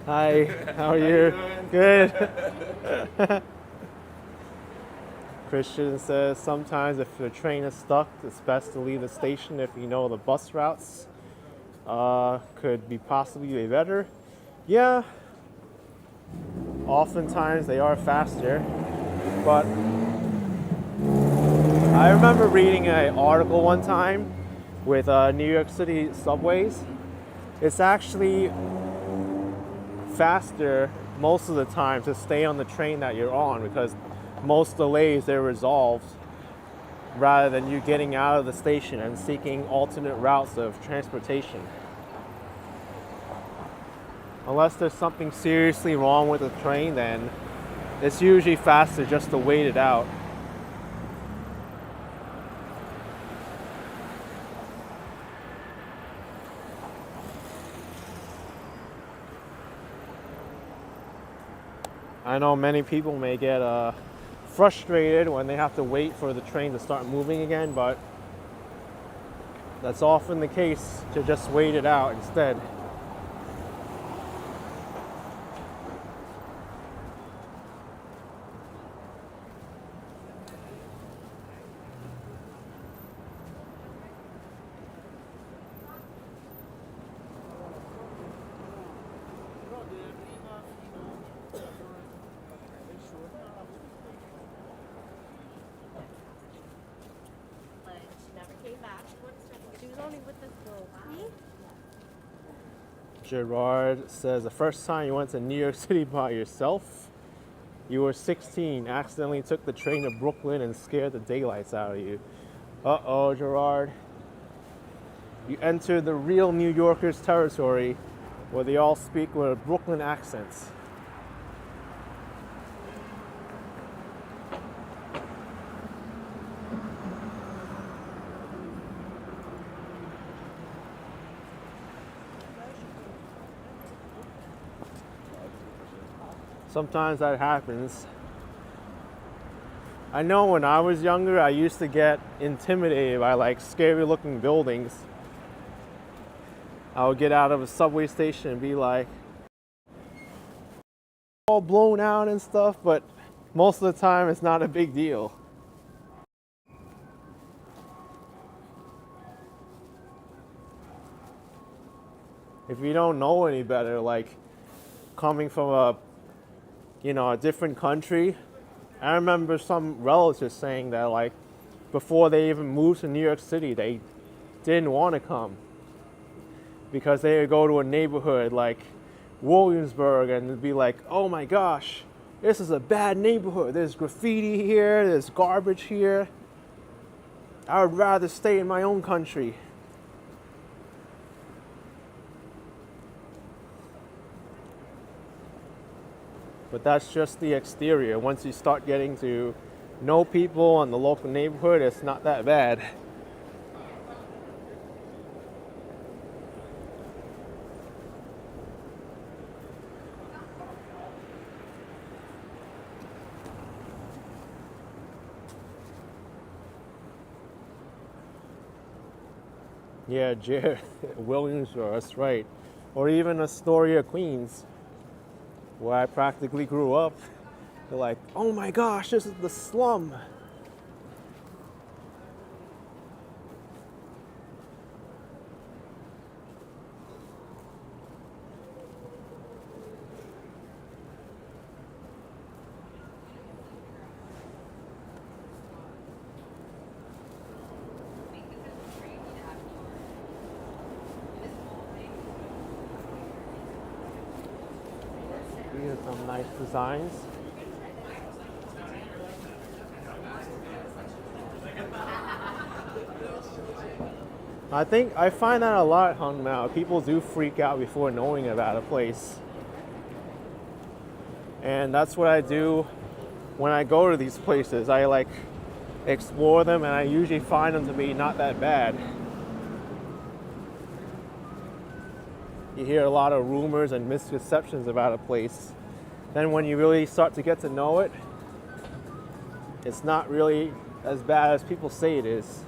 Hi, how are you? Good. Christian says sometimes if the train is stuck, it's best to leave the station if you know the bus routes could be possibly better. Yeah, oftentimes they are faster, but I remember reading an article one time with New York City subways. It's actually faster most of the time to stay on the train that you're on because most delays they're resolved rather than you getting out of the station and seeking alternate routes of transportation. Unless there's something seriously wrong with the train, then it's usually faster just to wait it out. I know many people may get frustrated when they have to wait for the train to start moving again, but that's often the case to just wait it out instead. Gerard says the first time you went to New York City by yourself, you were 16, accidentally took the train to Brooklyn and scared the daylights out of you. Uh-oh, Gerard. You entered the real New Yorkers territory where they all speak with Brooklyn accents. Sometimes that happens. I know when I was younger, I used to get intimidated by like scary looking buildings. I would get out of a subway station and be like, all blown out and stuff, but most of the time it's not a big deal. If you don't know any better, like coming from a different country. I remember some relatives saying that like before they even moved to New York City, they didn't want to come because they would go to a neighborhood like Williamsburg and it'd be like, oh my gosh, this is a bad neighborhood. There's graffiti here, there's garbage here. I would rather stay in my own country. But that's just the exterior. Once you start getting to know people in the local neighborhood, it's not that bad. Yeah, Jared, Williamsburg, that's right. Or even Astoria, Queens, where I practically grew up. They're like, oh my gosh, this is the slum. These are some nice designs. I find that a lot hung now. People do freak out before knowing about a place. And that's what I do when I go to these places. I like explore them and I usually find them to be not that bad. You hear a lot of rumors and misconceptions about a place. Then when you really start to get to know it, it's not really as bad as people say it is.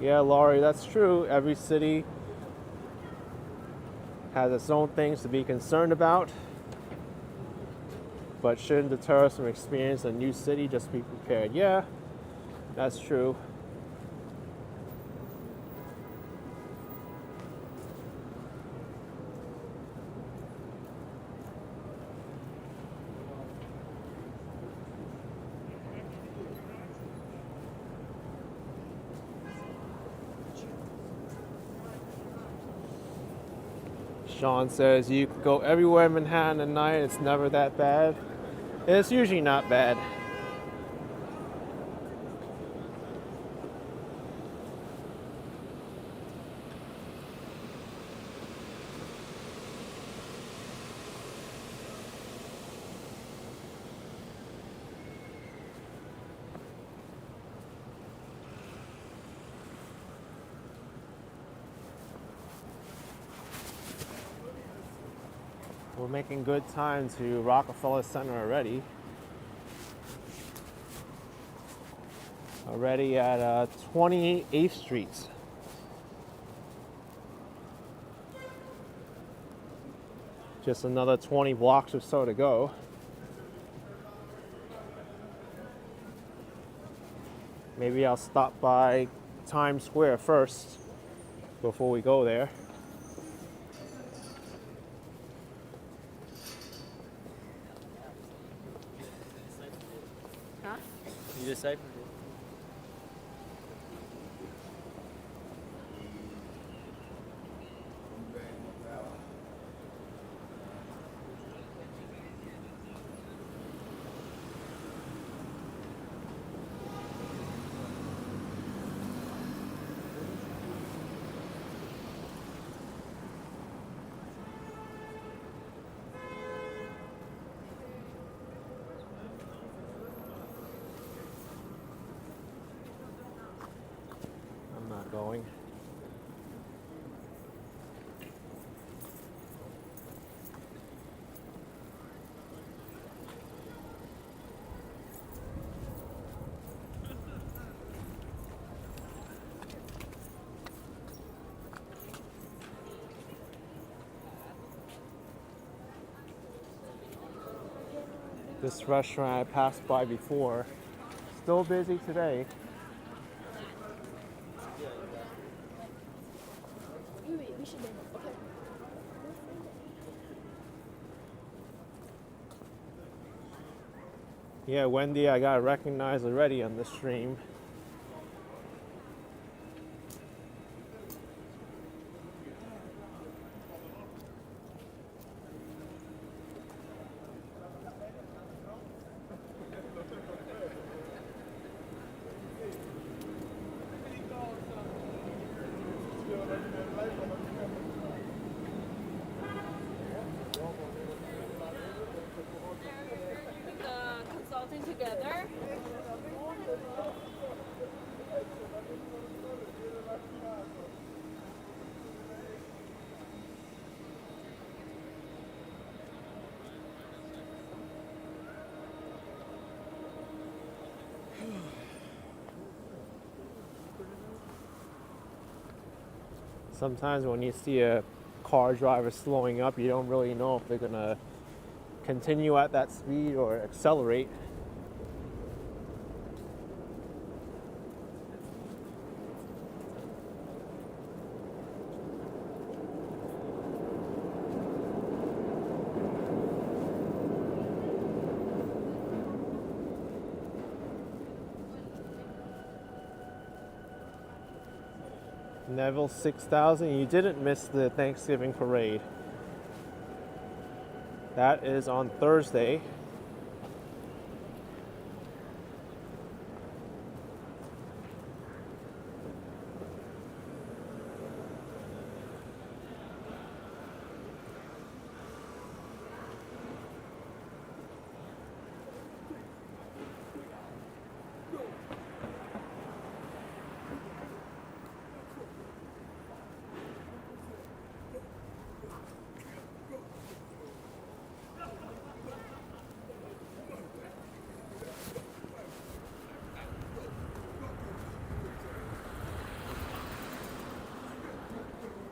Yeah, Laurie, that's true. Every city has its own things to be concerned about, but shouldn't deter us from experiencing a new city. Just be prepared. Yeah, that's true. Sean says you can go everywhere in Manhattan at night. It's never that bad. It's usually not bad. We're making good time to Rockefeller Center already. Already at 28th Street. Just another 20 blocks or so to go. Maybe I'll stop by Times Square first before we go there. You deciphered it. I'm not going. This restaurant I passed by before, still busy today. We should then. Okay. Yeah, Wendy, I got recognized already on the stream. Consulting together. Sometimes when you see a car driver slowing up, you don't really know if they're gonna continue at that speed or accelerate. Neville 6000, you didn't miss the Thanksgiving parade. That is on Thursday.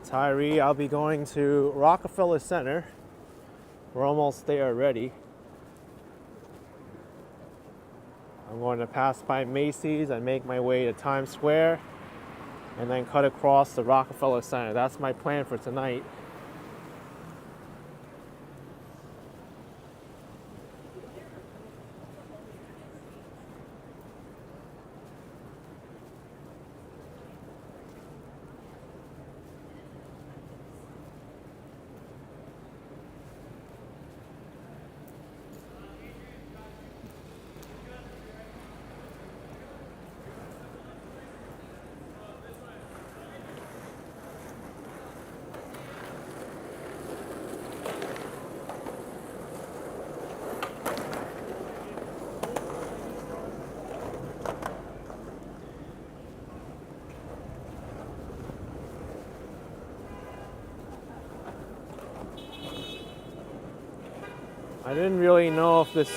Tyree, I'll be going to Rockefeller Center. We're almost there already. I'm going to pass by Macy's and make my way to Times Square and then cut across the Rockefeller Center. That's my plan for tonight. I didn't really know if this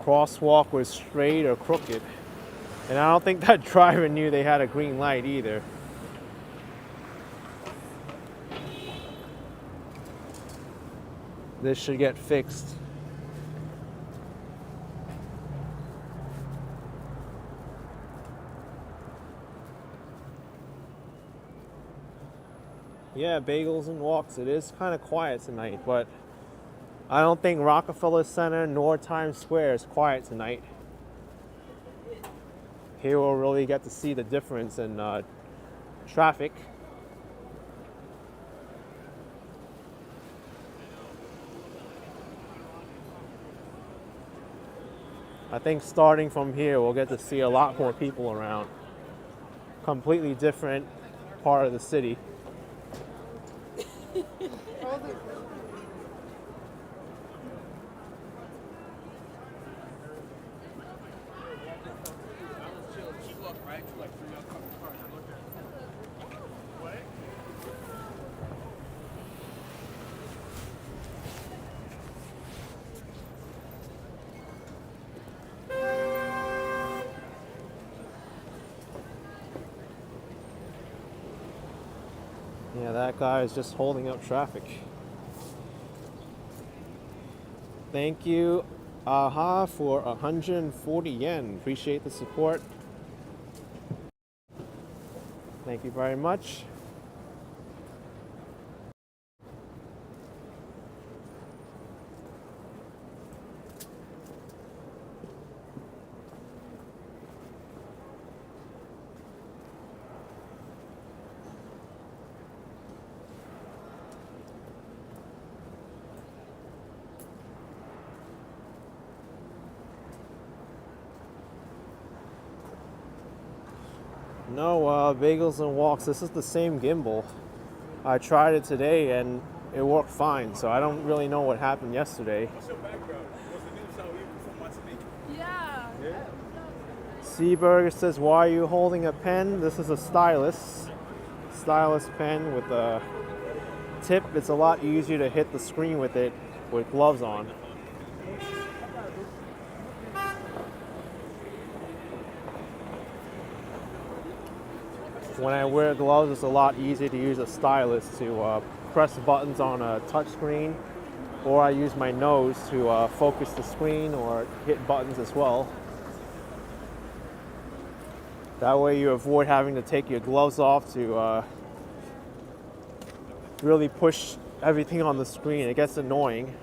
crosswalk was straight or crooked. And I don't think that driver knew they had a green light either. This should get fixed. Yeah, bagels and walks. It is kind of quiet tonight, but I don't think Rockefeller Center nor Times Square is quiet tonight. Here we'll really get to see the difference in traffic. I think starting from here, we'll get to see a lot more people around. Completely different part of the city. Yeah, that guy is just holding up traffic. Thank you, Aha, for 140 yen. Appreciate the support. Thank you very much. No, bagels and walks. This is the same gimbal. I tried it today and it worked fine, so I don't really know what happened yesterday. What's your background? Was the news how you from Macy? Yeah. Seaburger says, why are you holding a pen? This is a stylus pen with a tip. It's a lot easier to hit the screen with it with gloves on. when I wear gloves, it's a lot easier to use a stylus to press buttons on a touch screen, or I use my nose to focus the screen or hit buttons as well. That way you avoid having to take your gloves off to really push everything on the screen. It gets annoying.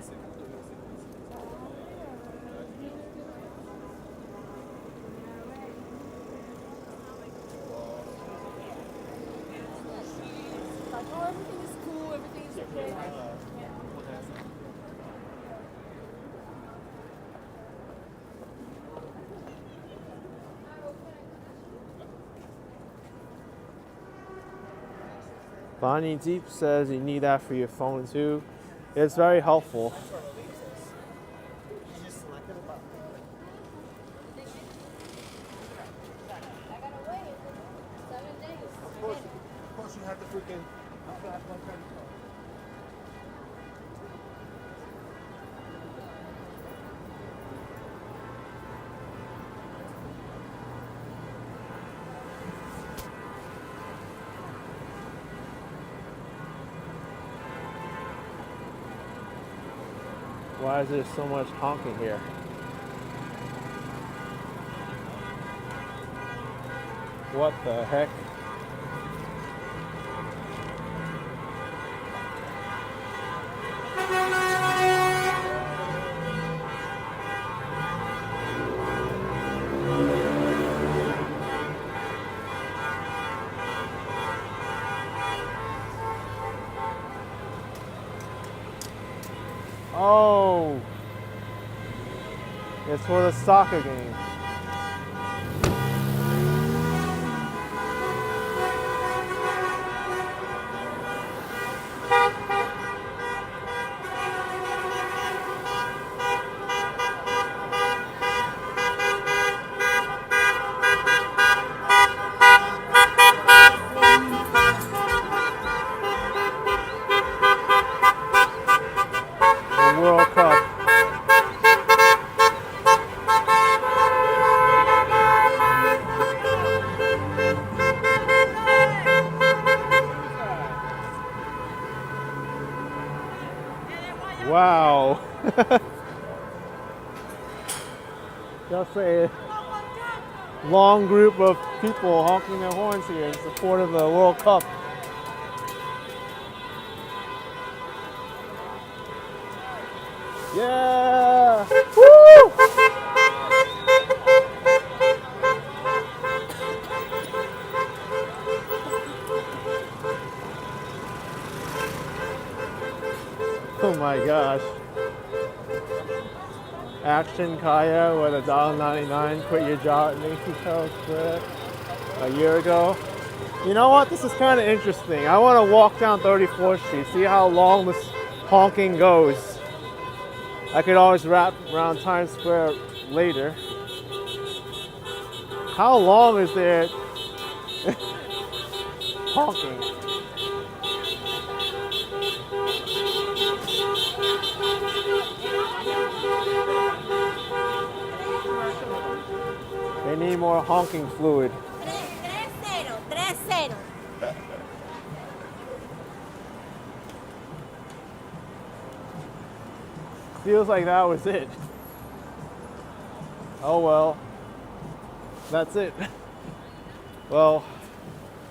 Like, oh, everything is cool, everything is okay. Bonnie Deep says you need that for your phone too. It's very helpful. I gotta wait 7 days. Of course you have to freaking have to have one credit card. Why is there so much honking here? What the heck? Oh, it's for the soccer game. The World Cup. Wow. Just a long group of people honking their horns here in support of the World Cup. Yeah! Woo! Oh my gosh. Action Kaya with $1.99. Quit your job at Macy Square a year ago. You know what? This is kind of interesting. I want to walk down 34th Street, see how long this honking goes. I could always wrap around Times Square later. How long is there honking? They need more honking fluid. 3-0, 3-0. Feels like that was it. Oh well. That's it. Well,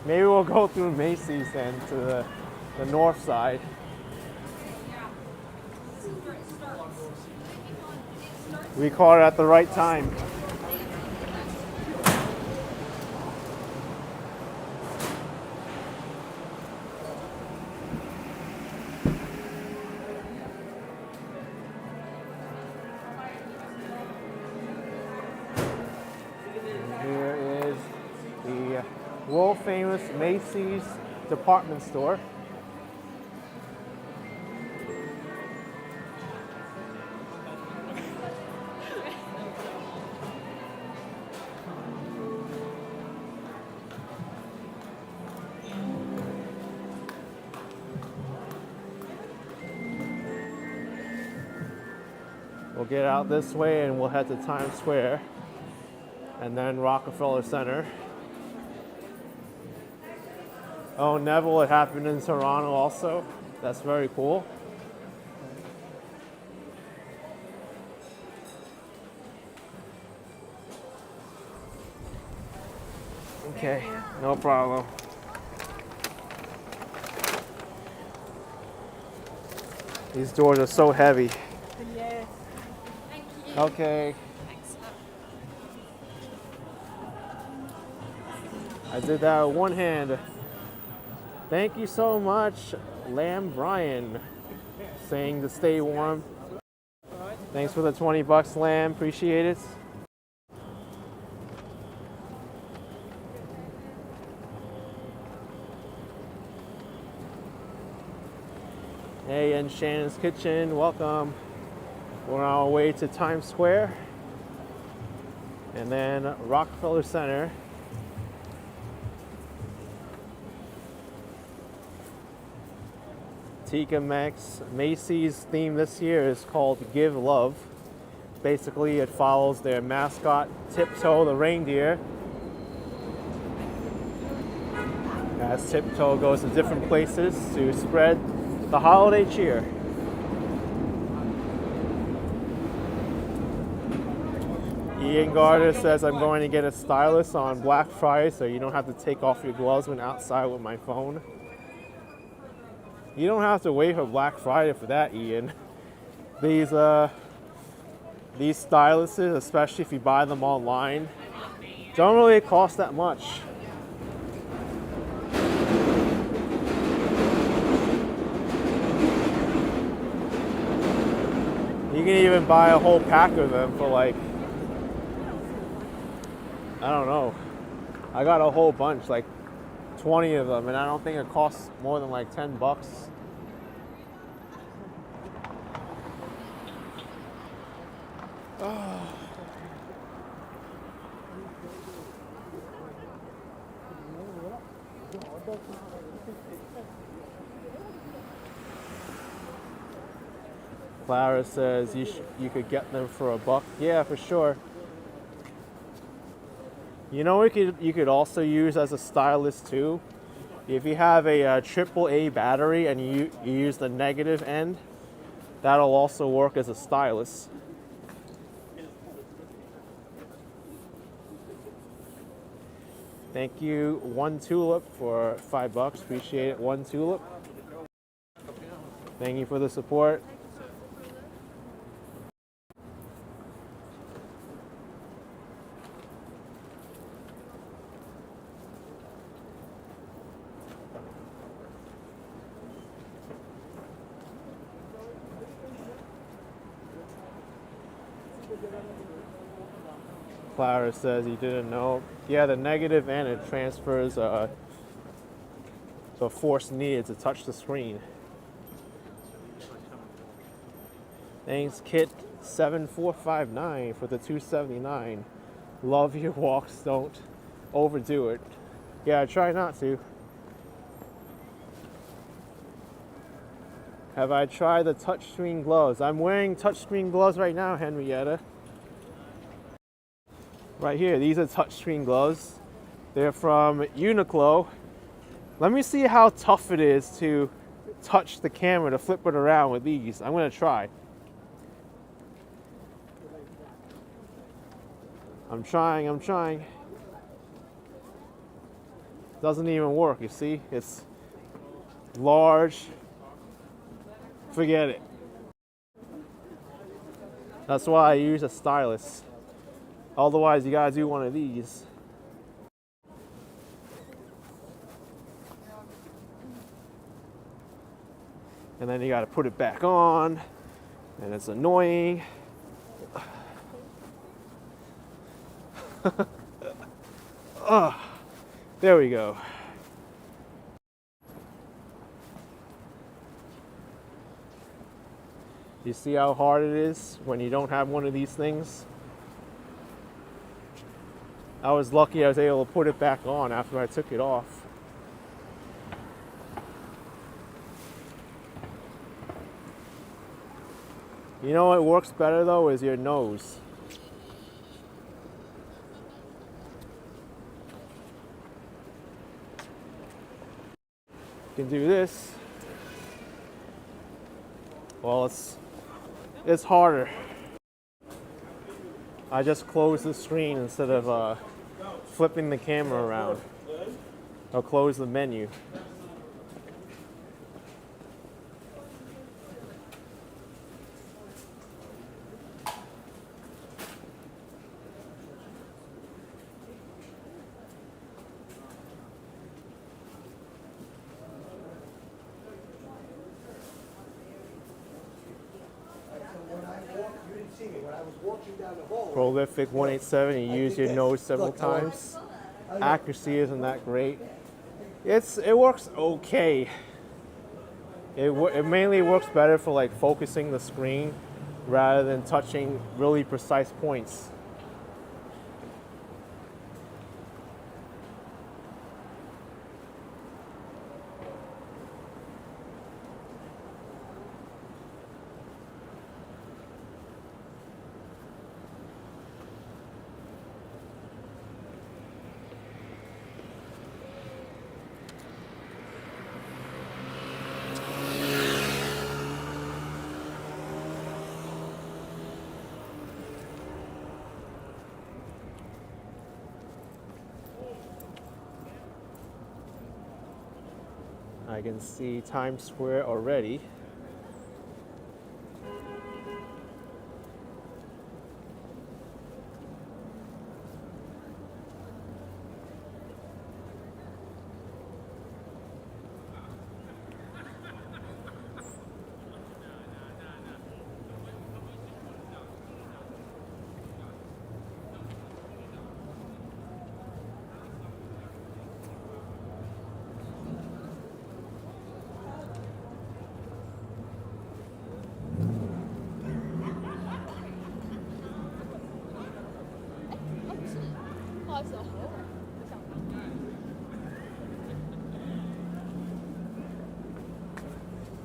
maybe we'll go through Macy's then to the north side. We caught it at the right time. Here is the world famous Macy's department store. We'll get out this way and we'll head to Times Square and then Rockefeller Center. Oh, Neville, it happened in Toronto also. That's very cool. Okay, no problem. These doors are so heavy. Yes. Okay. I did that with one hand. Thank you so much, Lamb Brian, saying to stay warm. Thanks for the 20 bucks, Lamb. Appreciate it. Hey, in Shannon's Kitchen, welcome. We're on our way to Times Square and then Rockefeller Center. Tika Max. Macy's theme this year is called Give Love. Basically, it follows their mascot, Tiptoe the reindeer. As Tiptoe goes to different places to spread the holiday cheer. Ian Gardner says I'm going to get a stylus on Black Friday so you don't have to take off your gloves when outside with my phone. You don't have to wait for Black Friday for that, Ian. These styluses, especially if you buy them online, don't really cost that much. You can even buy a whole pack of them for like, I don't know. I got a whole bunch, like 20 of them, and I don't think it costs more than like 10 bucks. Clara says you could get them for $1. Yeah, for sure. You know what you could also use as a stylus too? If you have a AAA battery and you use the negative end, that'll also work as a stylus. Thank you, One Tulip, for $5. Appreciate it, One Tulip. Thank you for the support. Clara says he didn't know. Yeah, the negative end, it transfers the force needed to touch the screen. Thanks, Kit7459 for the $2.79. Love your walks, don't overdo it. Yeah, I try not to. Have I tried the touchscreen gloves? I'm wearing touchscreen gloves right now, Henrietta. Right here, these are touchscreen gloves. They're from Uniqlo. Let me see how tough it is to touch the camera, to flip it around with these. I'm gonna try. I'm trying. Doesn't even work, you see? It's large. Forget it. That's why I use a stylus. Otherwise, you gotta do one of these. And then you gotta put it back on, and it's annoying. There we go. You see how hard it is when you don't have one of these things? I was lucky I was able to put it back on after I took it off. You know what works better though is your nose. can do this. Well, it's harder. I just close the screen instead of flipping the camera around. I'll close the menu. Prolific 187, you use your nose several times. Accuracy isn't that great. It works okay. It mainly works better for like focusing the screen rather than touching really precise points. I can see Times Square already.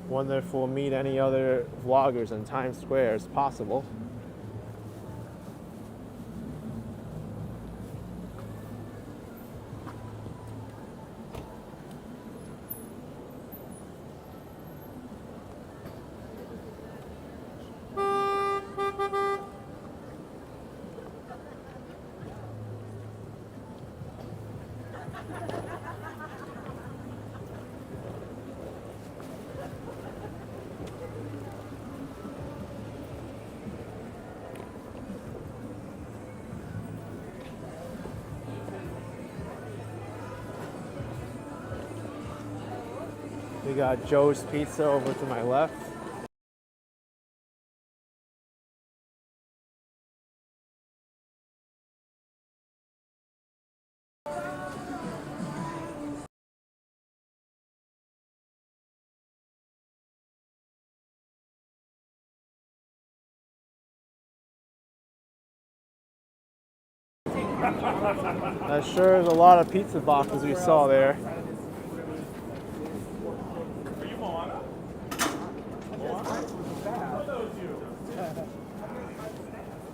Wonder if we'll meet any other vloggers in Times Square as possible. We got Joe's Pizza over to my left. That sure is a lot of pizza boxes we saw there.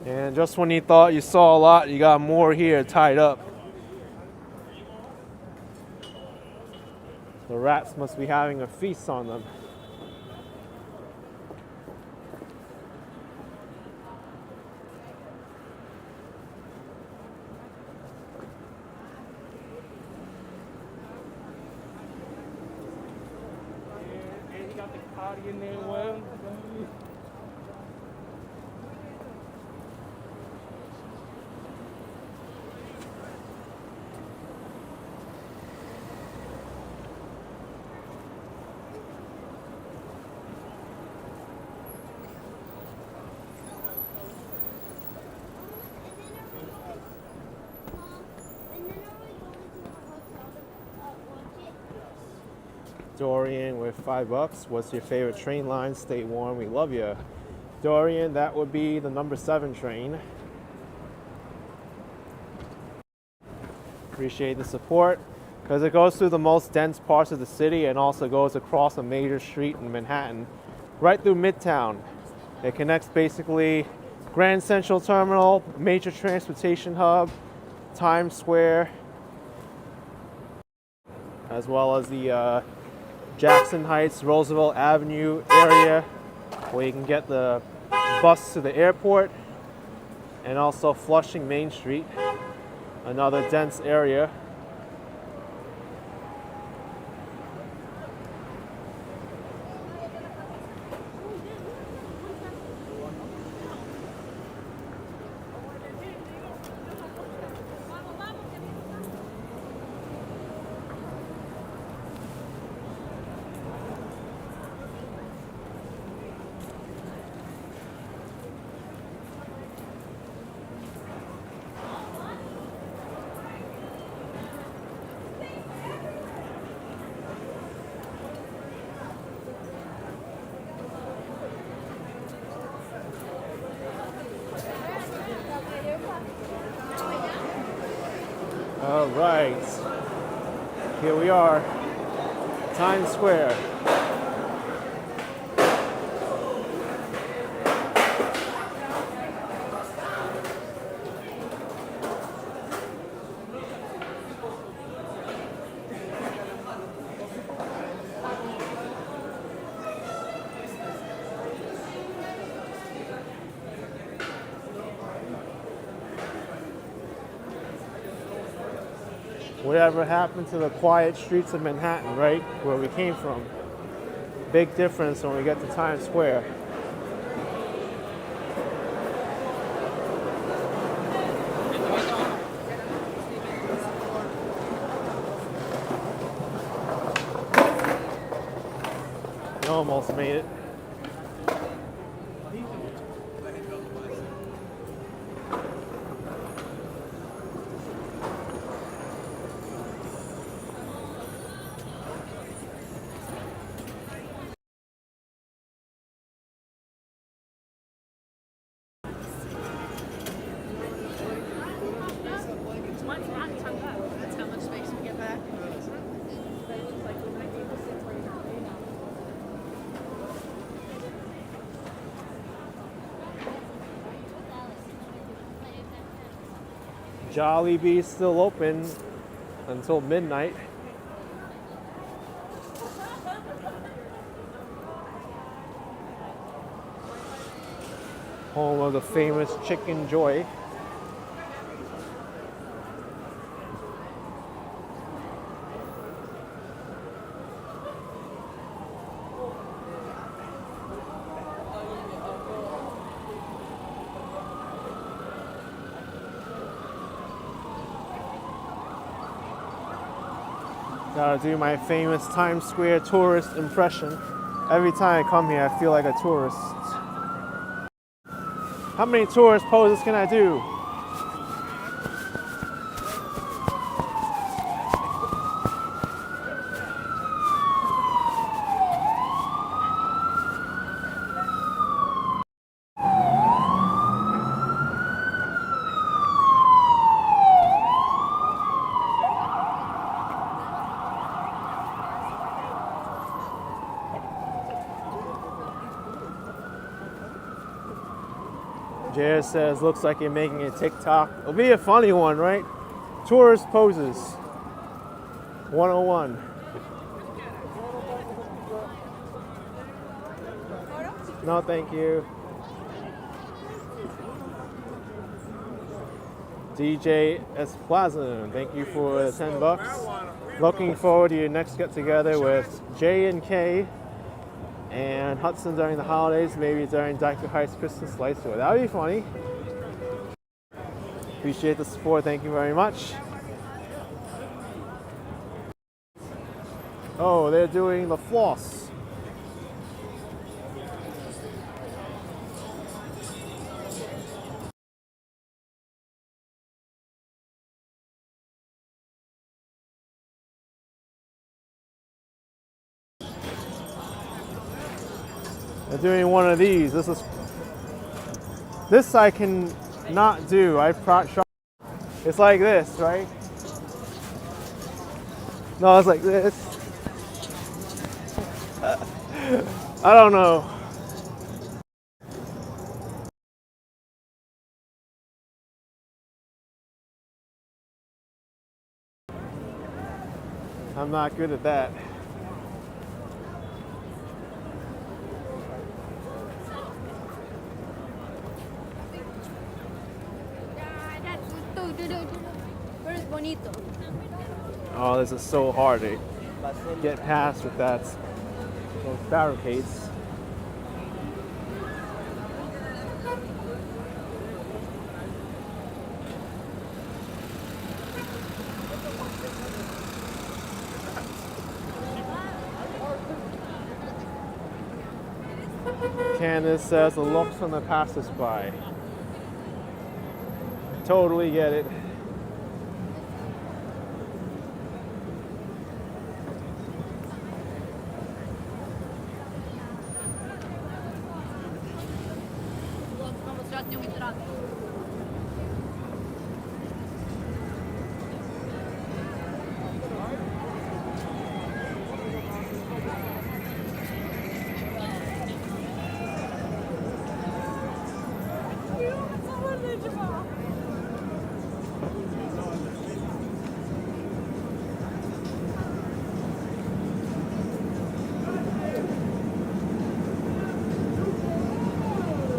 And just when you thought you saw a lot, you got more here tied up. The rats must be having a feast on them. And he got the party in there, well. Dorian with $5. What's your favorite train line? Stay warm. We love you. Dorian, that would be the number 7 train. Appreciate the support because it goes through the most dense parts of the city and also goes across a major street in Manhattan, right through Midtown. It connects basically Grand Central Terminal, major transportation hub, Times Square, as well as the Jackson Heights, Roosevelt Avenue area where you can get the bus to the airport, and also Flushing Main Street, another dense area. All right, here we are, Times Square. Whatever happened to the quiet streets of Manhattan, right? Where we came from. Big difference when we get to Times Square. You almost made it. That's how much space we get back. Jollibee's still open until midnight. Home of the famous Chicken Joy. Gotta do my famous Times Square tourist impression. Every time I come here, I feel like a tourist. How many tourist poses can I do? Jared says, looks like you're making a TikTok. It'll be a funny one, right? Tourist poses 101. No, thank you. DJ Esplazan, thank you for the 10 bucks. Looking forward to your next get together with J and K and Hudson during the holidays, maybe during Dyker Heights Christmas lights show. That would be funny. Appreciate the support, thank you very much. Oh, they're doing the floss. They're doing one of these. This I can not do. It's like this, right? No, it's like this. I don't know. I'm not good at that. Pero es bonito. Oh, this is so hard to get past with those barricades. Candace says the looks from the passers-by. Totally get it.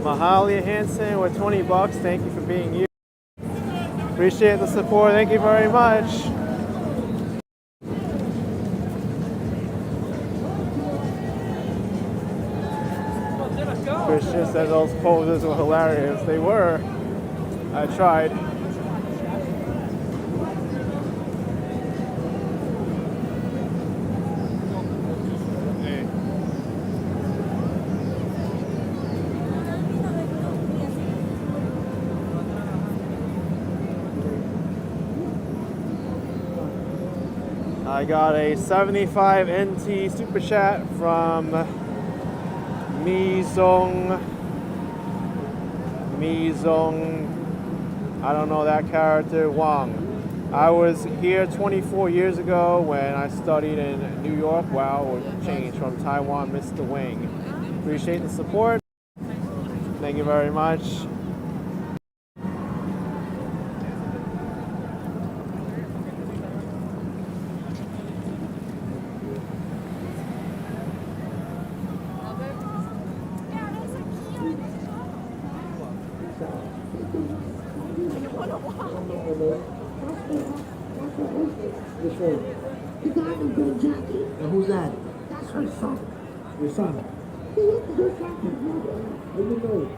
Mahalia Hansen with 20 bucks. Thank you for being you. Appreciate the support. Thank you very much. Christian said those poses were hilarious. They were. I tried. I got a 75 NT super chat from Mizong, I don't know that character, Wang. I was here 24 years ago when I studied in New York. Wow, it changed from Taiwan, Mr. Wang. Appreciate the support. Thank you very much. Now who's that? That's her son. Your son? How do you know?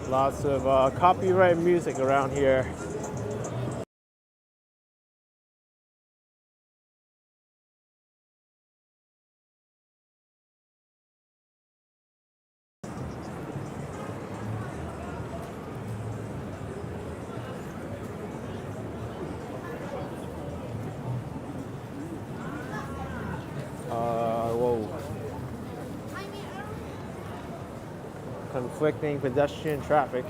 Lots of copyright music around here. Whoa. Conflicting pedestrian traffic.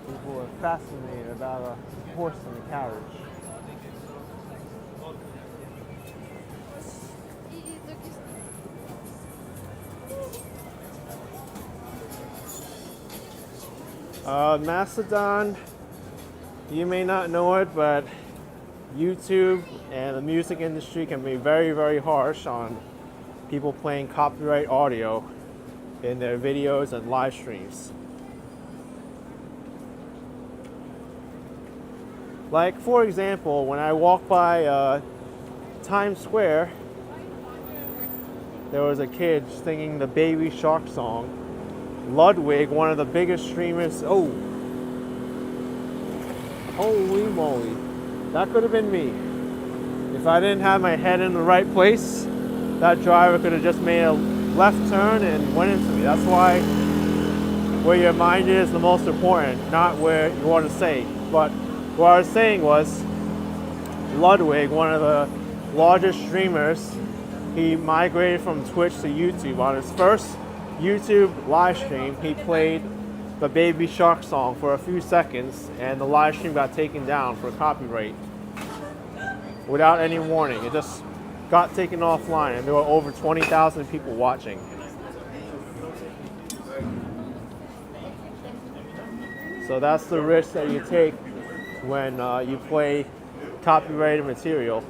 People are fascinated about a horse in the carriage. Mastodon, you may not know it, but YouTube and the music industry can be very, very harsh on people playing copyright audio in their videos and live streams. Like, for example, when I walk by Times Square, there was a kid singing the Baby Shark song. Ludwig, one of the biggest streamers, oh, holy moly, that could have been me. If I didn't have my head in the right place, that driver could have just made a left turn and went into me. That's why where your mind is the most important, not where you want to say. But what I was saying was, Ludwig, one of the largest streamers, he migrated from Twitch to YouTube. On his first YouTube live stream, he played the Baby Shark song for a few seconds, and the live stream got taken down for copyright without any warning. It just got taken offline, and there were over 20,000 people watching. So that's the risk that you take when you play copyrighted material.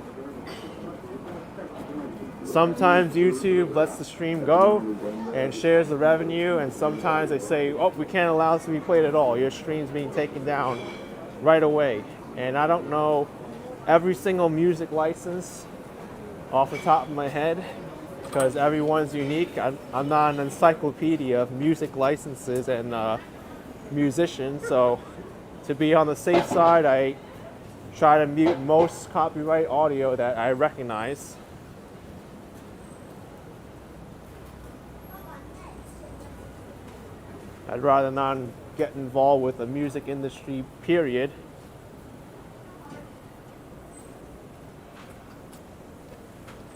Sometimes YouTube lets the stream go and shares the revenue, and sometimes they say, oh, we can't allow this to be played at all. Your stream's being taken down right away. And I don't know every single music license off the top of my head, because everyone's unique. I'm not an encyclopedia of music licenses and musicians, so to be on the safe side, I try to mute most copyright audio that I recognize. I'd rather not get involved with the music industry, period.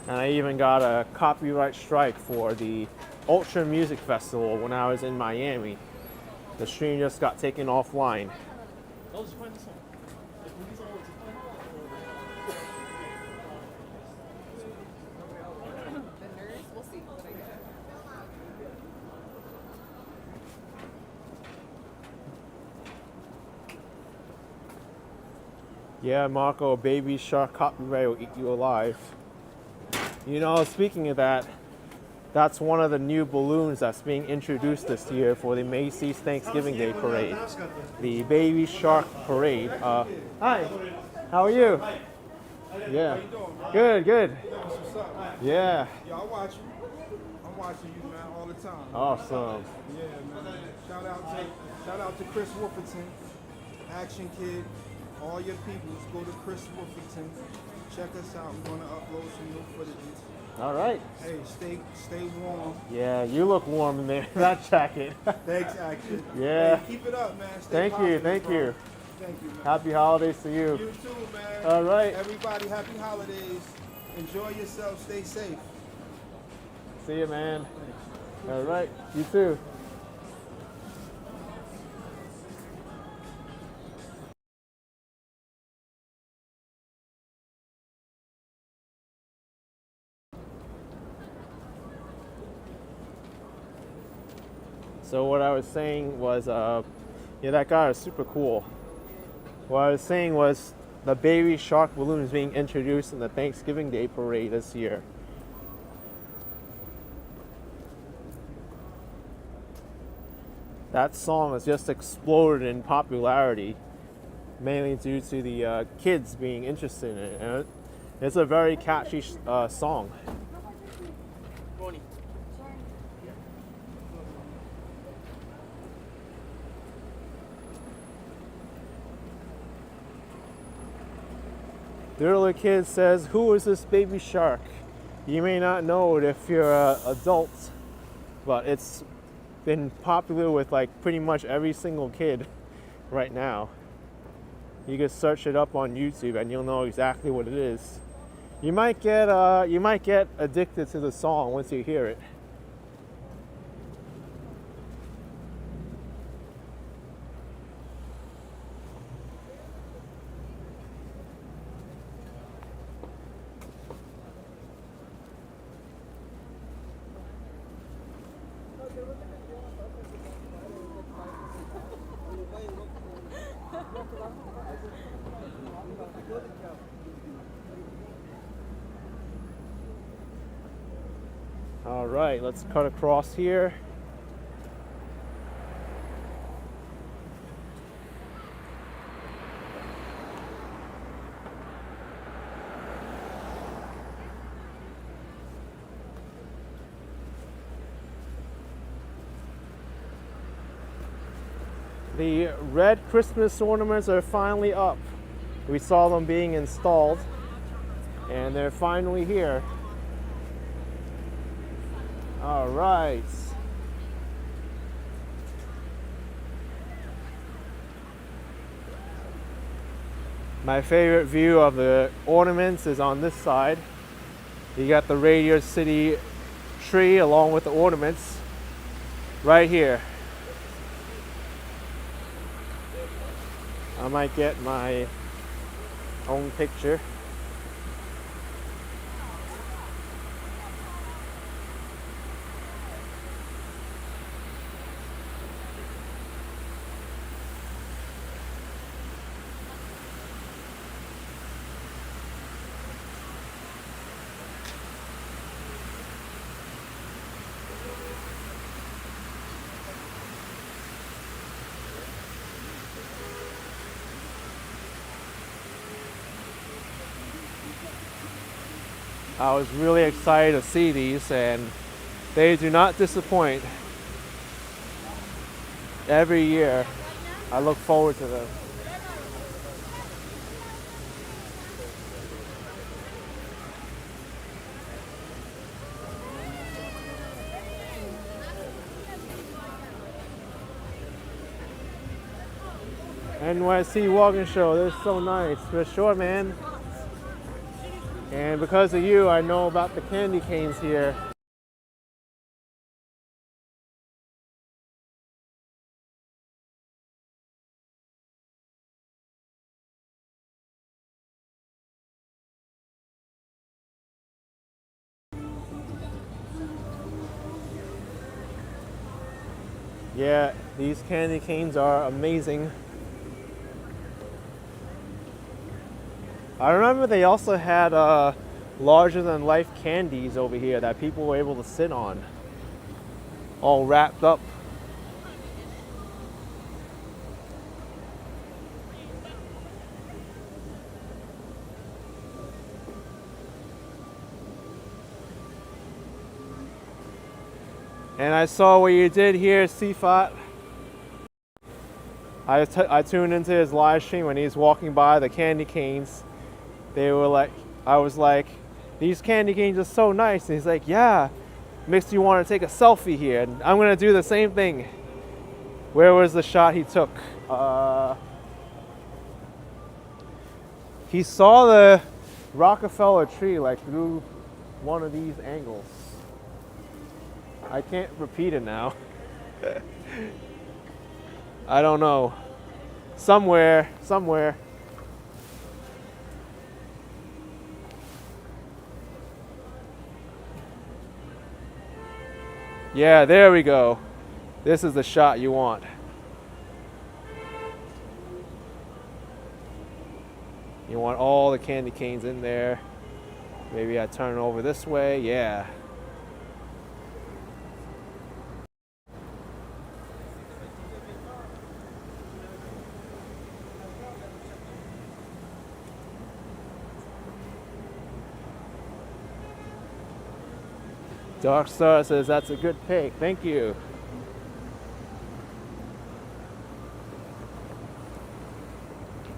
And I even got a copyright strike for the Ultra Music Festival when I was in Miami. The stream just got taken offline. Yeah, Marco, Baby Shark copyright will eat you alive. You know, speaking of that, that's one of the new balloons that's being introduced this year for the Macy's Thanksgiving Day Parade. The Baby Shark Parade. Hi, how are you? Yeah. Good, good. Yeah. Yeah, I watch you. I'm watching you, man, all the time. Awesome. Yeah, man. Shout out to Chris Wolferton, Action Kid, all your people. Let's go to Chris Wolferton. Check us out. We're gonna upload some new footages. All right. Hey, stay warm. Yeah, you look warm in there. That jacket. Thanks, Action. Yeah. Hey, keep it up, man. Stay Thank you, positive, thank bro. you. Thank you, man. Happy holidays to you. You too, man. All right. Everybody, happy holidays. Enjoy yourself. Stay safe. See you, man. All right. You too. So what I was saying was, yeah, that guy is super cool. What I was saying was the Baby Shark balloon is being introduced in the Thanksgiving Day Parade this year. That song has just exploded in popularity, mainly due to the kids being interested in it. And it's a very catchy song. The little kid says, "Who is this baby shark?" You may not know it if you're an adult, but it's been popular with like pretty much every single kid right now. You can search it up on YouTube and you'll know exactly what it is. You might get addicted to the song once you hear it. All right, let's cut across here. The red Christmas ornaments are finally up. We saw them being installed, and they're finally here. All right. My favorite view of the ornaments is on this side. You got the Radio City tree along with the ornaments right here. I might get my own picture. I was really excited to see these, and they do not disappoint. Every year, I look forward to them. NYC walking show, they're so nice, for sure, man. And because of you, I know about the candy canes here. Yeah, these candy canes are amazing. I remember they also had larger than life candies over here that people were able to sit on, all wrapped up. And I saw what you did here, Sifat. I tuned into his live stream when he was walking by the candy canes. They were like, I was like, these candy canes are so nice. And he's like, yeah, makes you want to take a selfie here. And I'm going to do the same thing. Where was the shot he took? He saw the Rockefeller tree like through one of these angles. I can't repeat it now. I don't know. Somewhere. Yeah, there we go. This is the shot you want. You want all the candy canes in there. Maybe I turn it over this way. Yeah. Dark Star says that's a good pick. Thank you.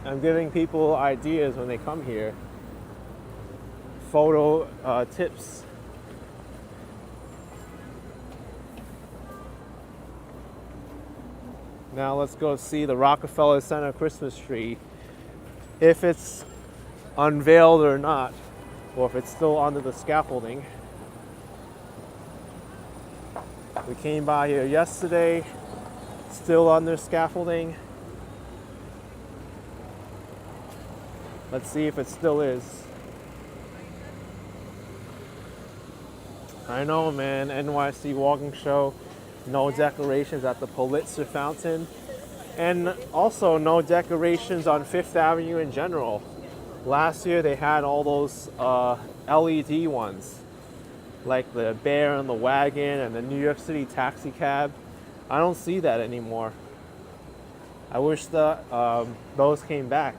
I'm giving people ideas when they come here. Photo tips. Now let's go see the Rockefeller Center Christmas tree. If it's unveiled or not, or if it's still under the scaffolding. We came by here yesterday, still under scaffolding. Let's see if it still is. I know, man, NYC walking show, no decorations at the Pulitzer fountain. And also no decorations on Fifth Avenue in general. Last year they had all those LED ones, like the bear and the wagon and the New York City taxi cab. I don't see that anymore. I wish those came back.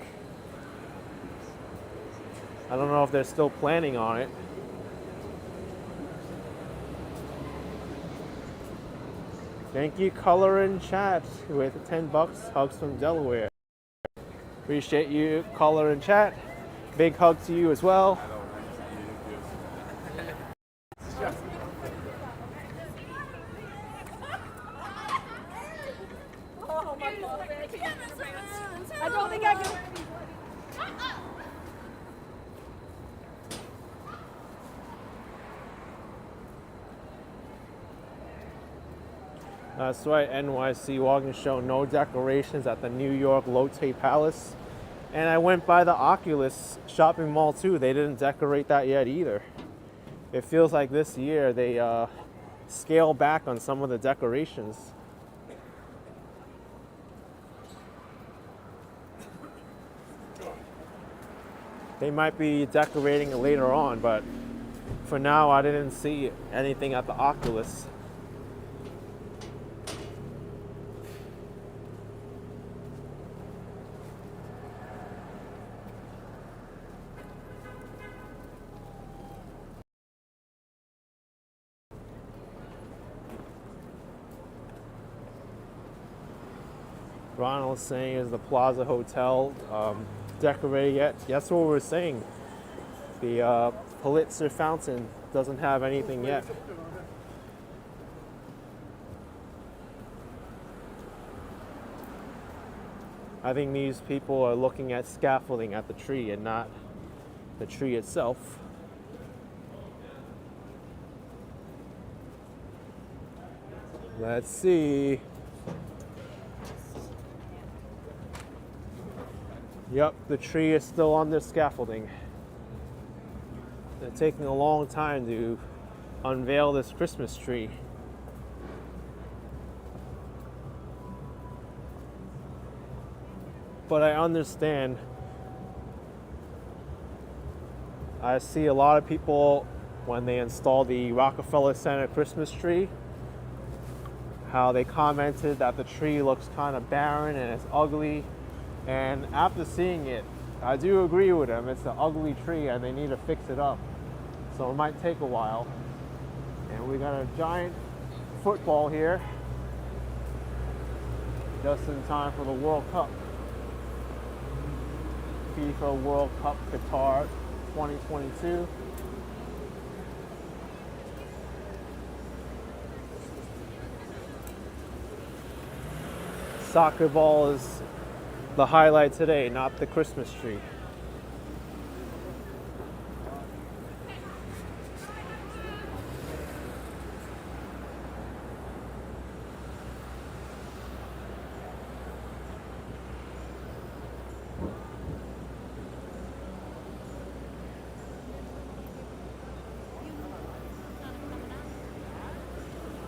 I don't know if they're still planning on it. Thank you, Color in Chat, with 10 bucks. Hugs from Delaware. Appreciate you, Color in Chat. Big hug to you as well. Oh my God. I don't think I can. That's right, NYC walking show, no decorations at the New York Lotte Palace. And I went by the Oculus shopping mall too. They didn't decorate that yet either. It feels like this year they scale back on some of the decorations. They might be decorating it later on, but for now I didn't see anything at the Oculus. Ronald's saying, is the Plaza Hotel decorated yet? That's what we're saying. The Pulitzer Fountain doesn't have anything yet. I think these people are looking at scaffolding at the tree and not the tree itself. Let's see. Yep, the tree is still on the scaffolding. They're taking a long time to unveil this Christmas tree. But I understand. I see a lot of people when they install the Rockefeller Center Christmas tree, how they commented that the tree looks kind of barren and it's ugly. And after seeing it, I do agree with them. It's an ugly tree and they need to fix it up. So it might take a while. And we got a giant football here, just in time for the World Cup. FIFA World Cup Qatar 2022. Soccer ball is the highlight today, not the Christmas tree.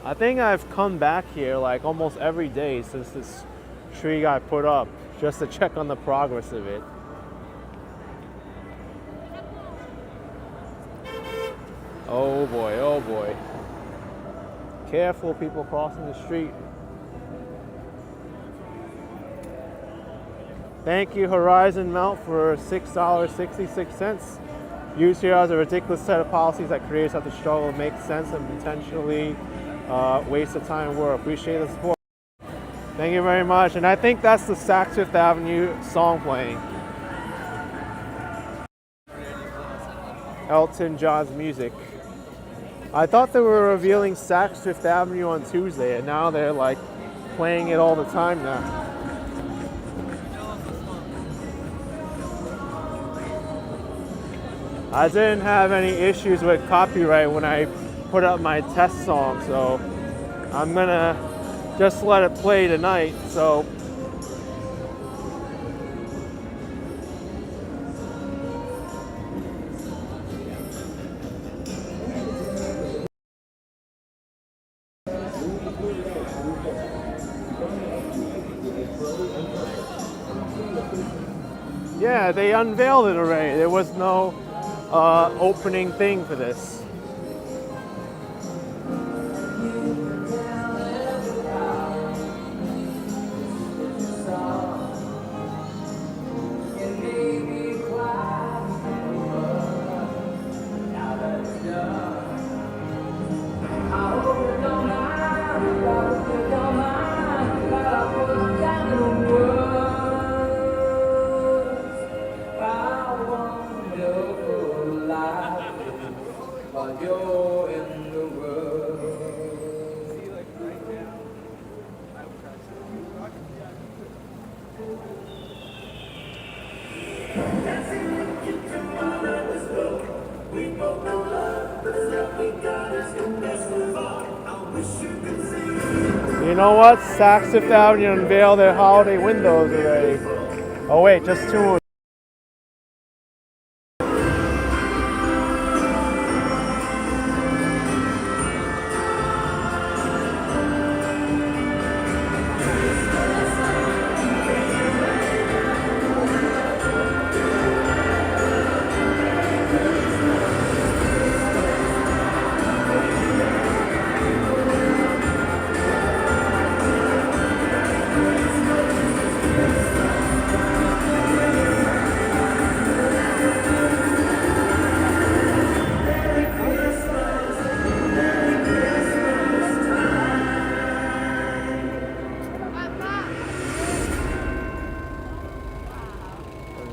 I think I've come back here like almost every day since this tree got put up, just to check on the progress of it. Oh boy, oh boy. Careful, people crossing the street. Thank you, Horizon Melt, for $6.66. Used here as a ridiculous set of policies that creators have to struggle to make sense and potentially waste of time and work. Appreciate the support. Thank you very much. And I think that's the Saks Fifth Avenue song playing. Elton John's music. I thought they were revealing Saks Fifth Avenue on Tuesday, and now they're like playing it all the time now. I didn't have any issues with copyright when I put up my test song, so I'm gonna just let it play tonight. So Yeah, they unveiled it already. There was no opening thing for this. You know what? Saks Fifth Avenue unveiled their holiday windows already. Oh wait, just two.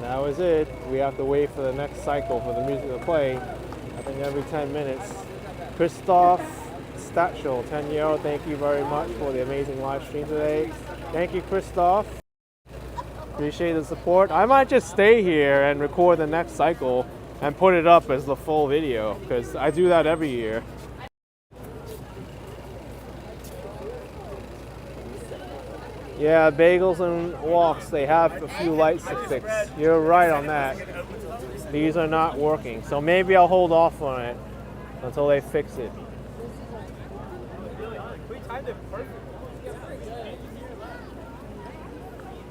That was it. We have to wait for the next cycle for the music to play. I think every 10 minutes. Christoph Statschel, 10-year-old, thank you very much for the amazing live stream today. Thank you, Christoph. Appreciate the support. I might just stay here and record the next cycle and put it up as the full video because I do that every year. Yeah, bagels and walks, they have a few lights to fix. You're right on that. These are not working, so maybe I'll hold off on it until they fix it.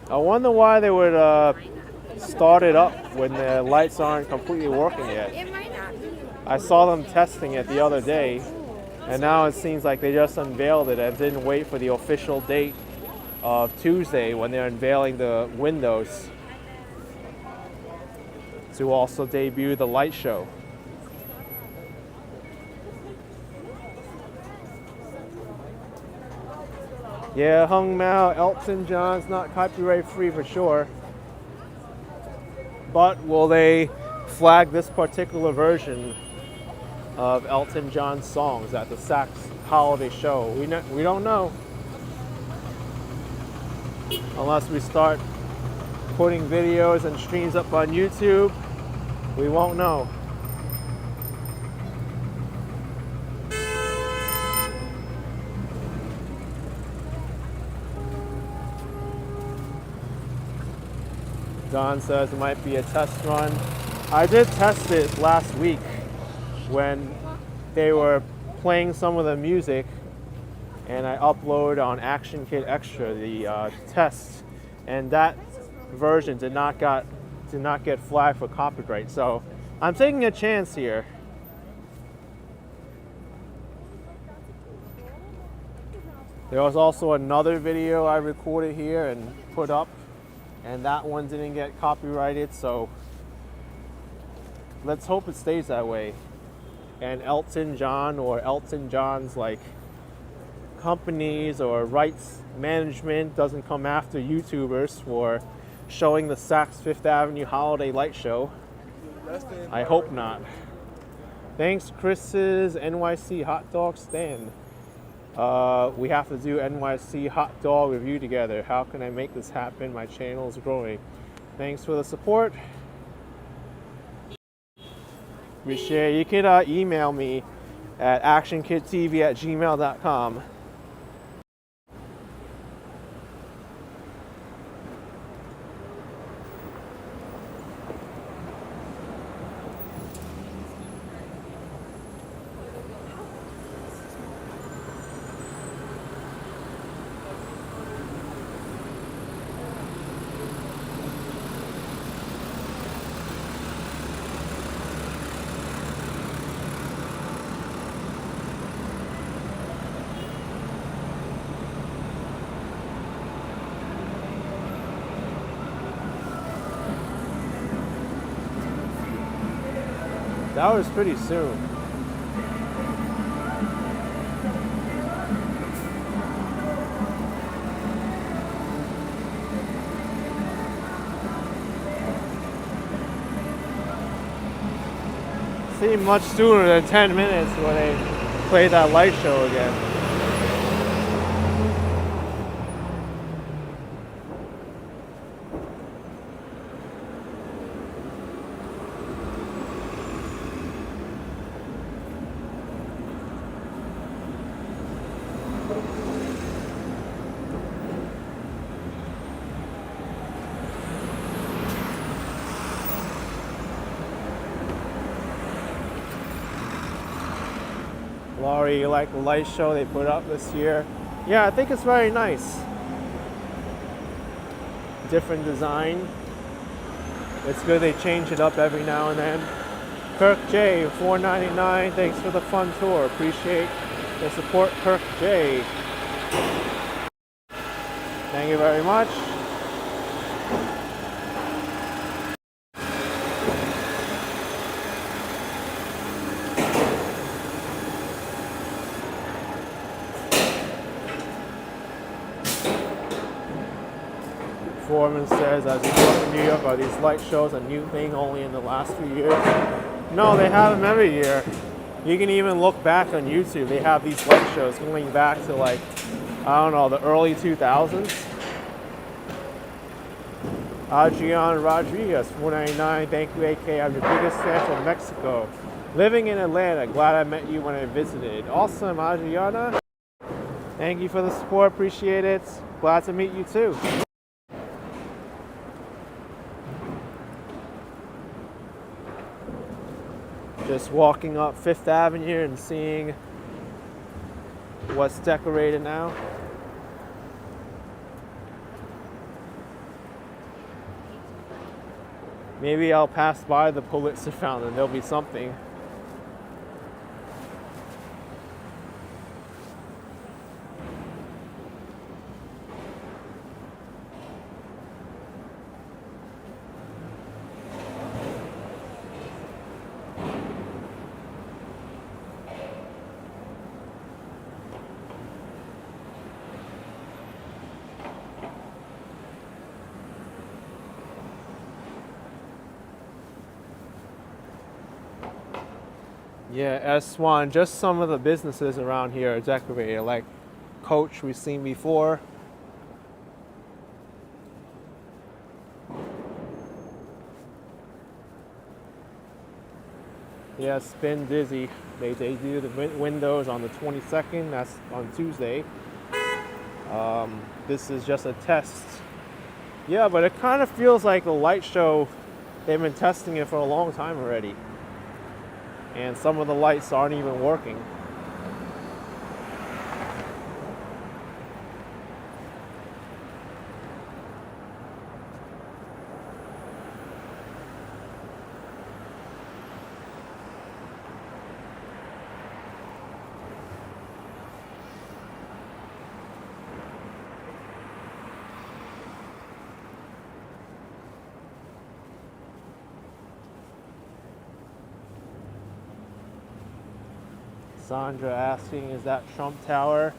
I wonder why they would start it up when the lights aren't completely working yet. I saw them testing it the other day, and now it seems like they just unveiled it and didn't wait for the official date of Tuesday when they're unveiling the windows to also debut the light show. Yeah, Hung Mao, Elton John's not copyright free for sure. But will they flag this particular version of Elton John's songs at the Saks holiday show? We don't know. Unless we start putting videos and streams up on YouTube, we won't know. Don says it might be a test run. I did test it last week when they were playing some of the music, and I uploaded on Action Kid Extra the test, and that version did not get flagged for copyright. So I'm taking a chance here. There was also another video I recorded here and put up, and that one didn't get copyrighted, so let's hope it stays that way. And Elton John or Elton John's like companies or rights management doesn't come after YouTubers for showing the Saks Fifth Avenue holiday light show. I hope not. Thanks, Chris's NYC hot dog stand. We have to do NYC hot dog review together. How can I make this happen? My channel is growing. Thanks for the support. Appreciate it. You can email me at actionkidtv@gmail.com. That was pretty soon. Seemed much sooner than 10 minutes when they played that light show again. Laurie, you like the light show they put up this year? Yeah, I think it's very nice. Different design. It's good they change it up every now and then. Kirk J, $4.99. Thanks for the fun tour. Appreciate the support, Kirk J. Thank you very much. Foreman says, as you go to New York, are these light shows a new thing only in the last few years? No, they have them every year. You can even look back on YouTube. They have these light shows going back to, like, I don't know, the early 2000s. Adrian Rodriguez, $4.99. Thank you, AK. I'm your biggest fan from Mexico. Living in Atlanta. Glad I met you when I visited. Awesome, Adriana. Thank you for the support. Appreciate it. Glad to meet you too. Just walking up Fifth Avenue and seeing what's decorated now. Maybe I'll pass by the Pulitzer Fountain. There'll be something. Yeah, S1, just some of the businesses around here are decorated, like Coach we've seen before. Yeah, Spin Dizzy. They do the windows on the 22nd, that's on Tuesday. This is just a test. Yeah, but it kind of feels like a light show. They've been testing it for a long time already. And some of the lights aren't even working. Sandra asking, is that Trump Tower?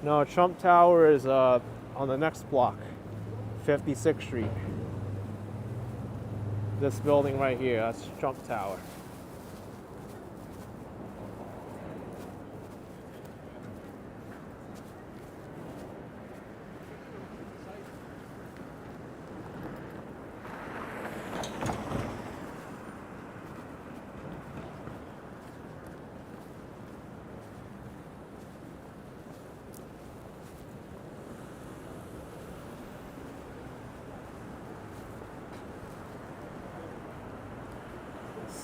No, Trump Tower is on the next block, 56th Street. This building right here, that's Trump Tower.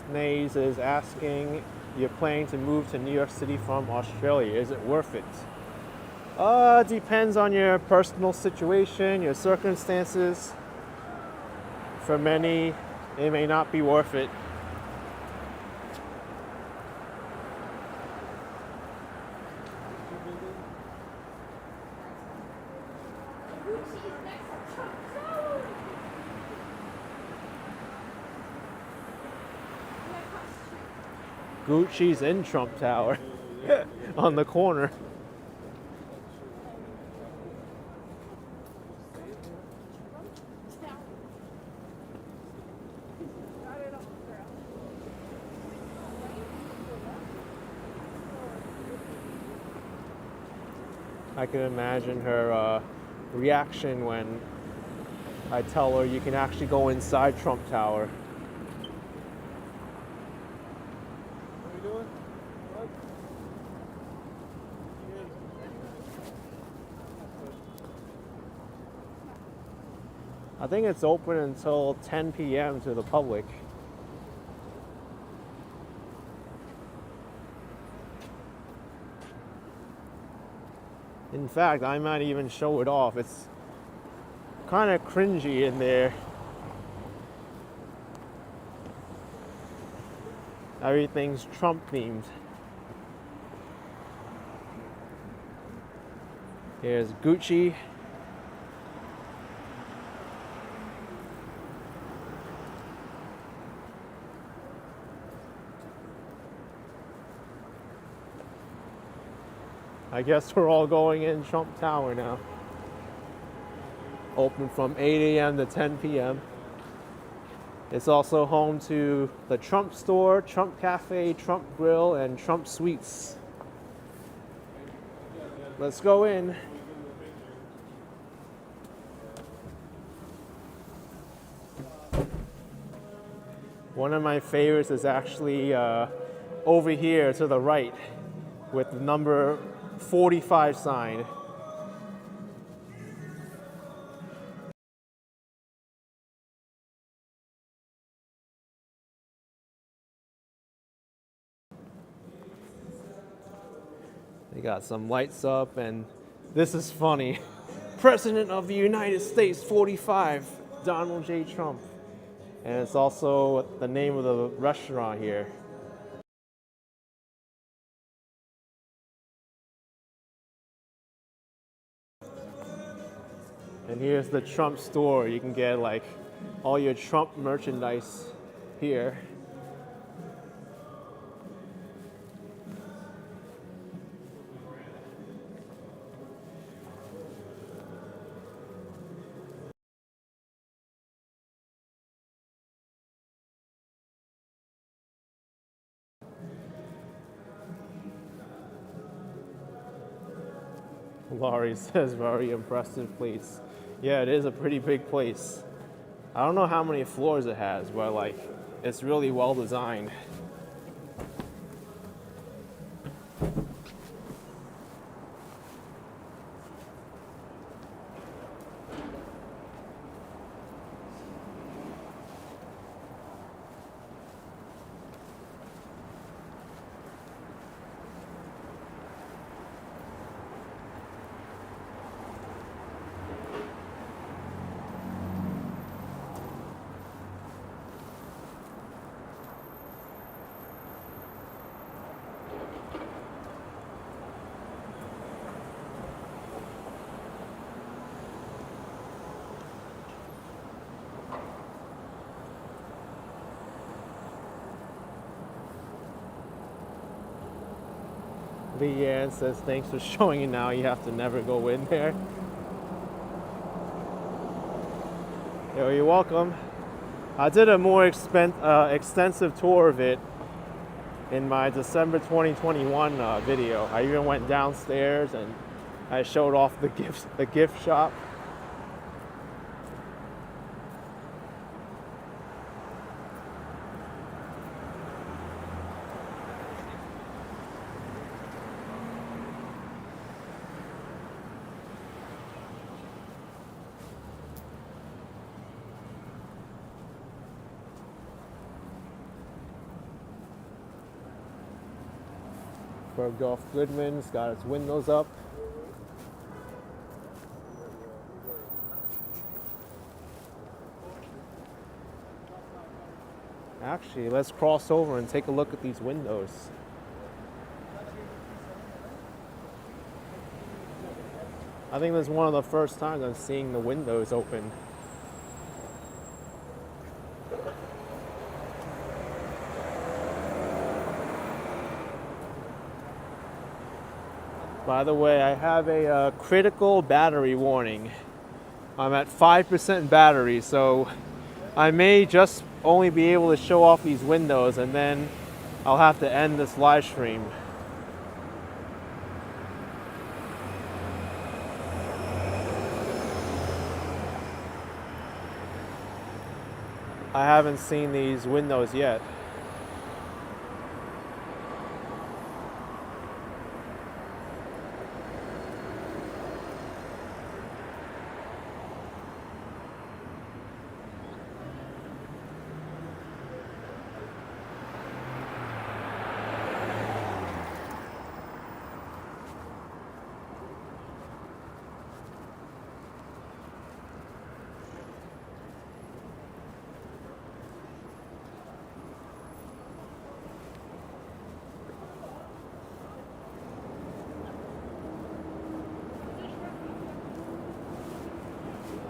Snays is asking, you're planning to move to New York City from Australia. Is it worth it? Depends on your personal situation, your circumstances. For many, it may not be worth it. Gucci's in Trump Tower on the corner. I can imagine her reaction when I tell her you can actually go inside Trump Tower. What are you doing? What? I think it's open until 10 p.m. to the public. In fact, I might even show it off. It's kind of cringy in there. Everything's Trump themed. Here's Gucci. I guess we're all going in Trump Tower now. Open from 8 a.m. to 10 p.m. It's also home to the Trump Store, Trump Cafe, Trump Grill, and Trump Sweets. Let's go in. One of my favorites is actually over here to the right with the number 45 sign. They got some lights up, and this is funny. President of the United States 45, Donald J. Trump. And it's also the name of the restaurant here. And here's the Trump store. You can get like all your Trump merchandise here. Laurie says very impressive place. Yeah, it is a pretty big place. I don't know how many floors it has, but like it's really well designed. Leanne says, thanks for showing it now. You have to never go in there. You're welcome. I did a more extensive tour of it in my December 2021 video. I even went downstairs and I showed off the gift shop. Bergdorf Goodman's got its windows up. Actually, let's cross over and take a look at these windows. I think this is one of the first times I'm seeing the windows open. By the way, I have a critical battery warning. I'm at 5% battery, so I may just only be able to show off these windows and then I'll have to end this live stream. I haven't seen these windows yet.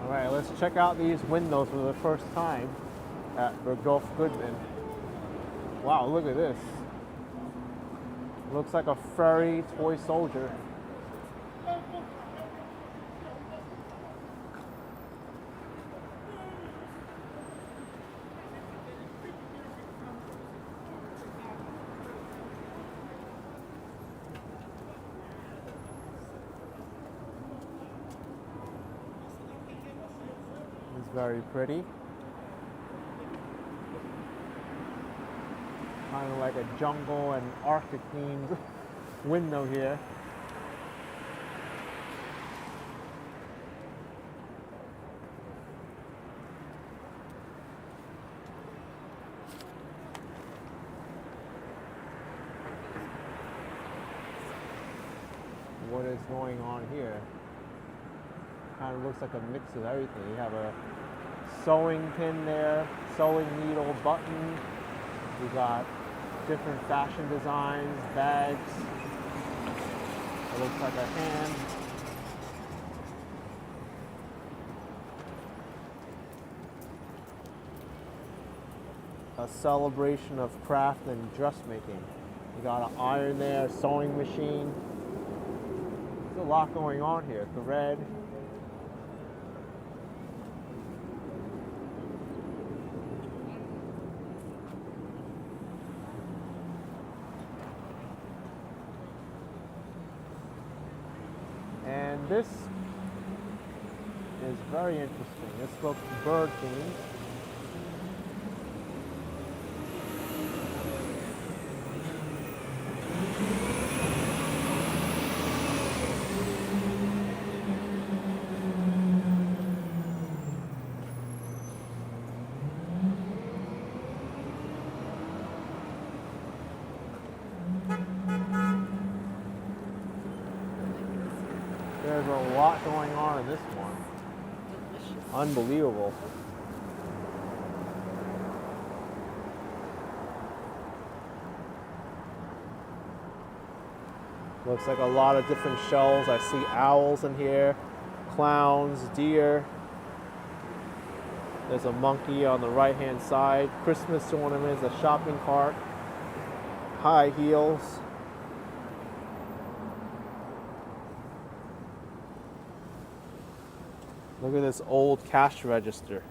Alright, let's check out these windows for the first time at Bergdorf Goodman. Wow, look at this. Looks like a furry toy soldier. Very pretty. Kind of like a jungle and Arctic themed window here. What is going on here? Kind of looks like a mix of everything. You have a sewing pin there, sewing needle, button. We got different fashion designs, bags. It looks like a hand. A celebration of craft and dressmaking. You got an iron there, sewing machine. There's a lot going on here. Thread. And this is very interesting. This looks bird themed. There's a lot going on in this one. Unbelievable. Looks like a lot of different shells. I see owls in here, clowns, deer. There's a monkey on the right hand side. Christmas ornaments, a shopping cart, high heels. Look at this old cash register.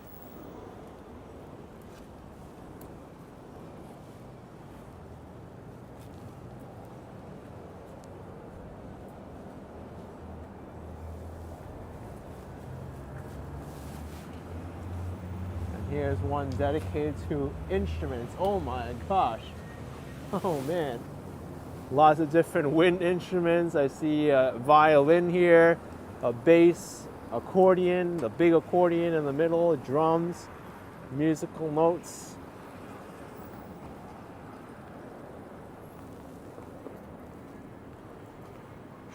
And here's one dedicated to instruments. Oh my gosh. Oh man. Lots of different wind instruments. I see a violin here, a bass, accordion, the big accordion in the middle, drums, musical notes.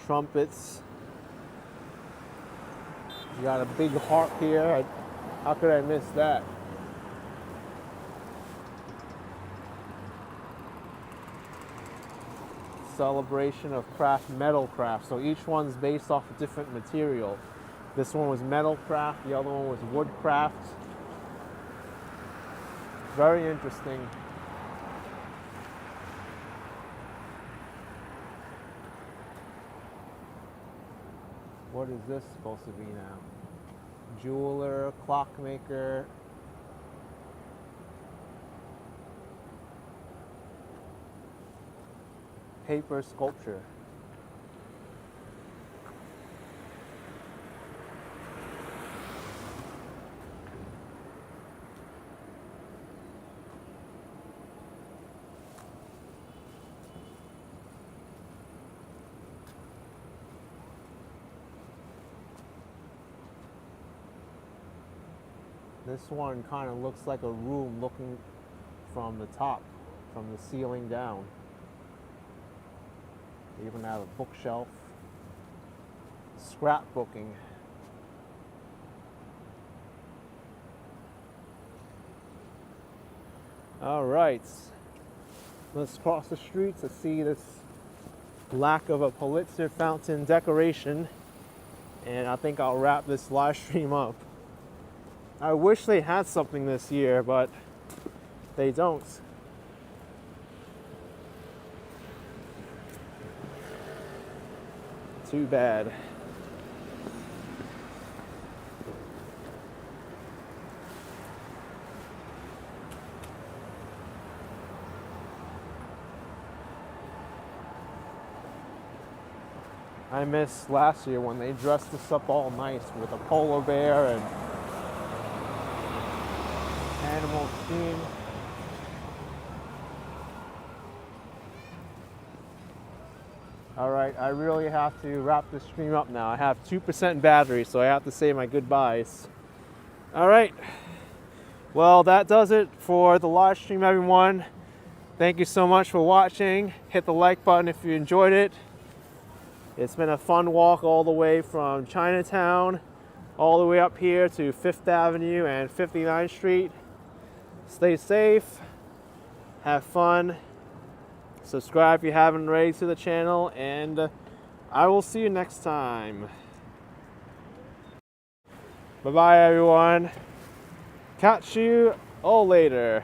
Trumpets. You got a big harp here. How could I miss that? Celebration of craft, metal craft. So each one's based off a different material. This one was metal craft, the other one was wood craft. Very interesting. What is this supposed to be now? Jeweler, clockmaker. Paper sculpture. This one kind of looks like a room looking from the top, from the ceiling down. They even have a bookshelf. Scrapbooking. All right, let's cross the street to see this lack of a Pulitzer fountain decoration, and I think I'll wrap this live stream up. I wish they had something this year, but they don't. Too bad. I missed last year when they dressed us up all nice with a polar bear and animal theme. All right, I really have to wrap this stream up now. I have 2% battery, so I have to say my goodbyes. All right, well, that does it for the live stream, everyone. Thank you so much for watching. Hit the like button if you enjoyed it. It's been a fun walk all the way from Chinatown, all the way up here to 5th Avenue and 59th Street. Stay safe, have fun, subscribe if you haven't already to the channel, and I will see you next time. Bye-bye, everyone. Catch you all later.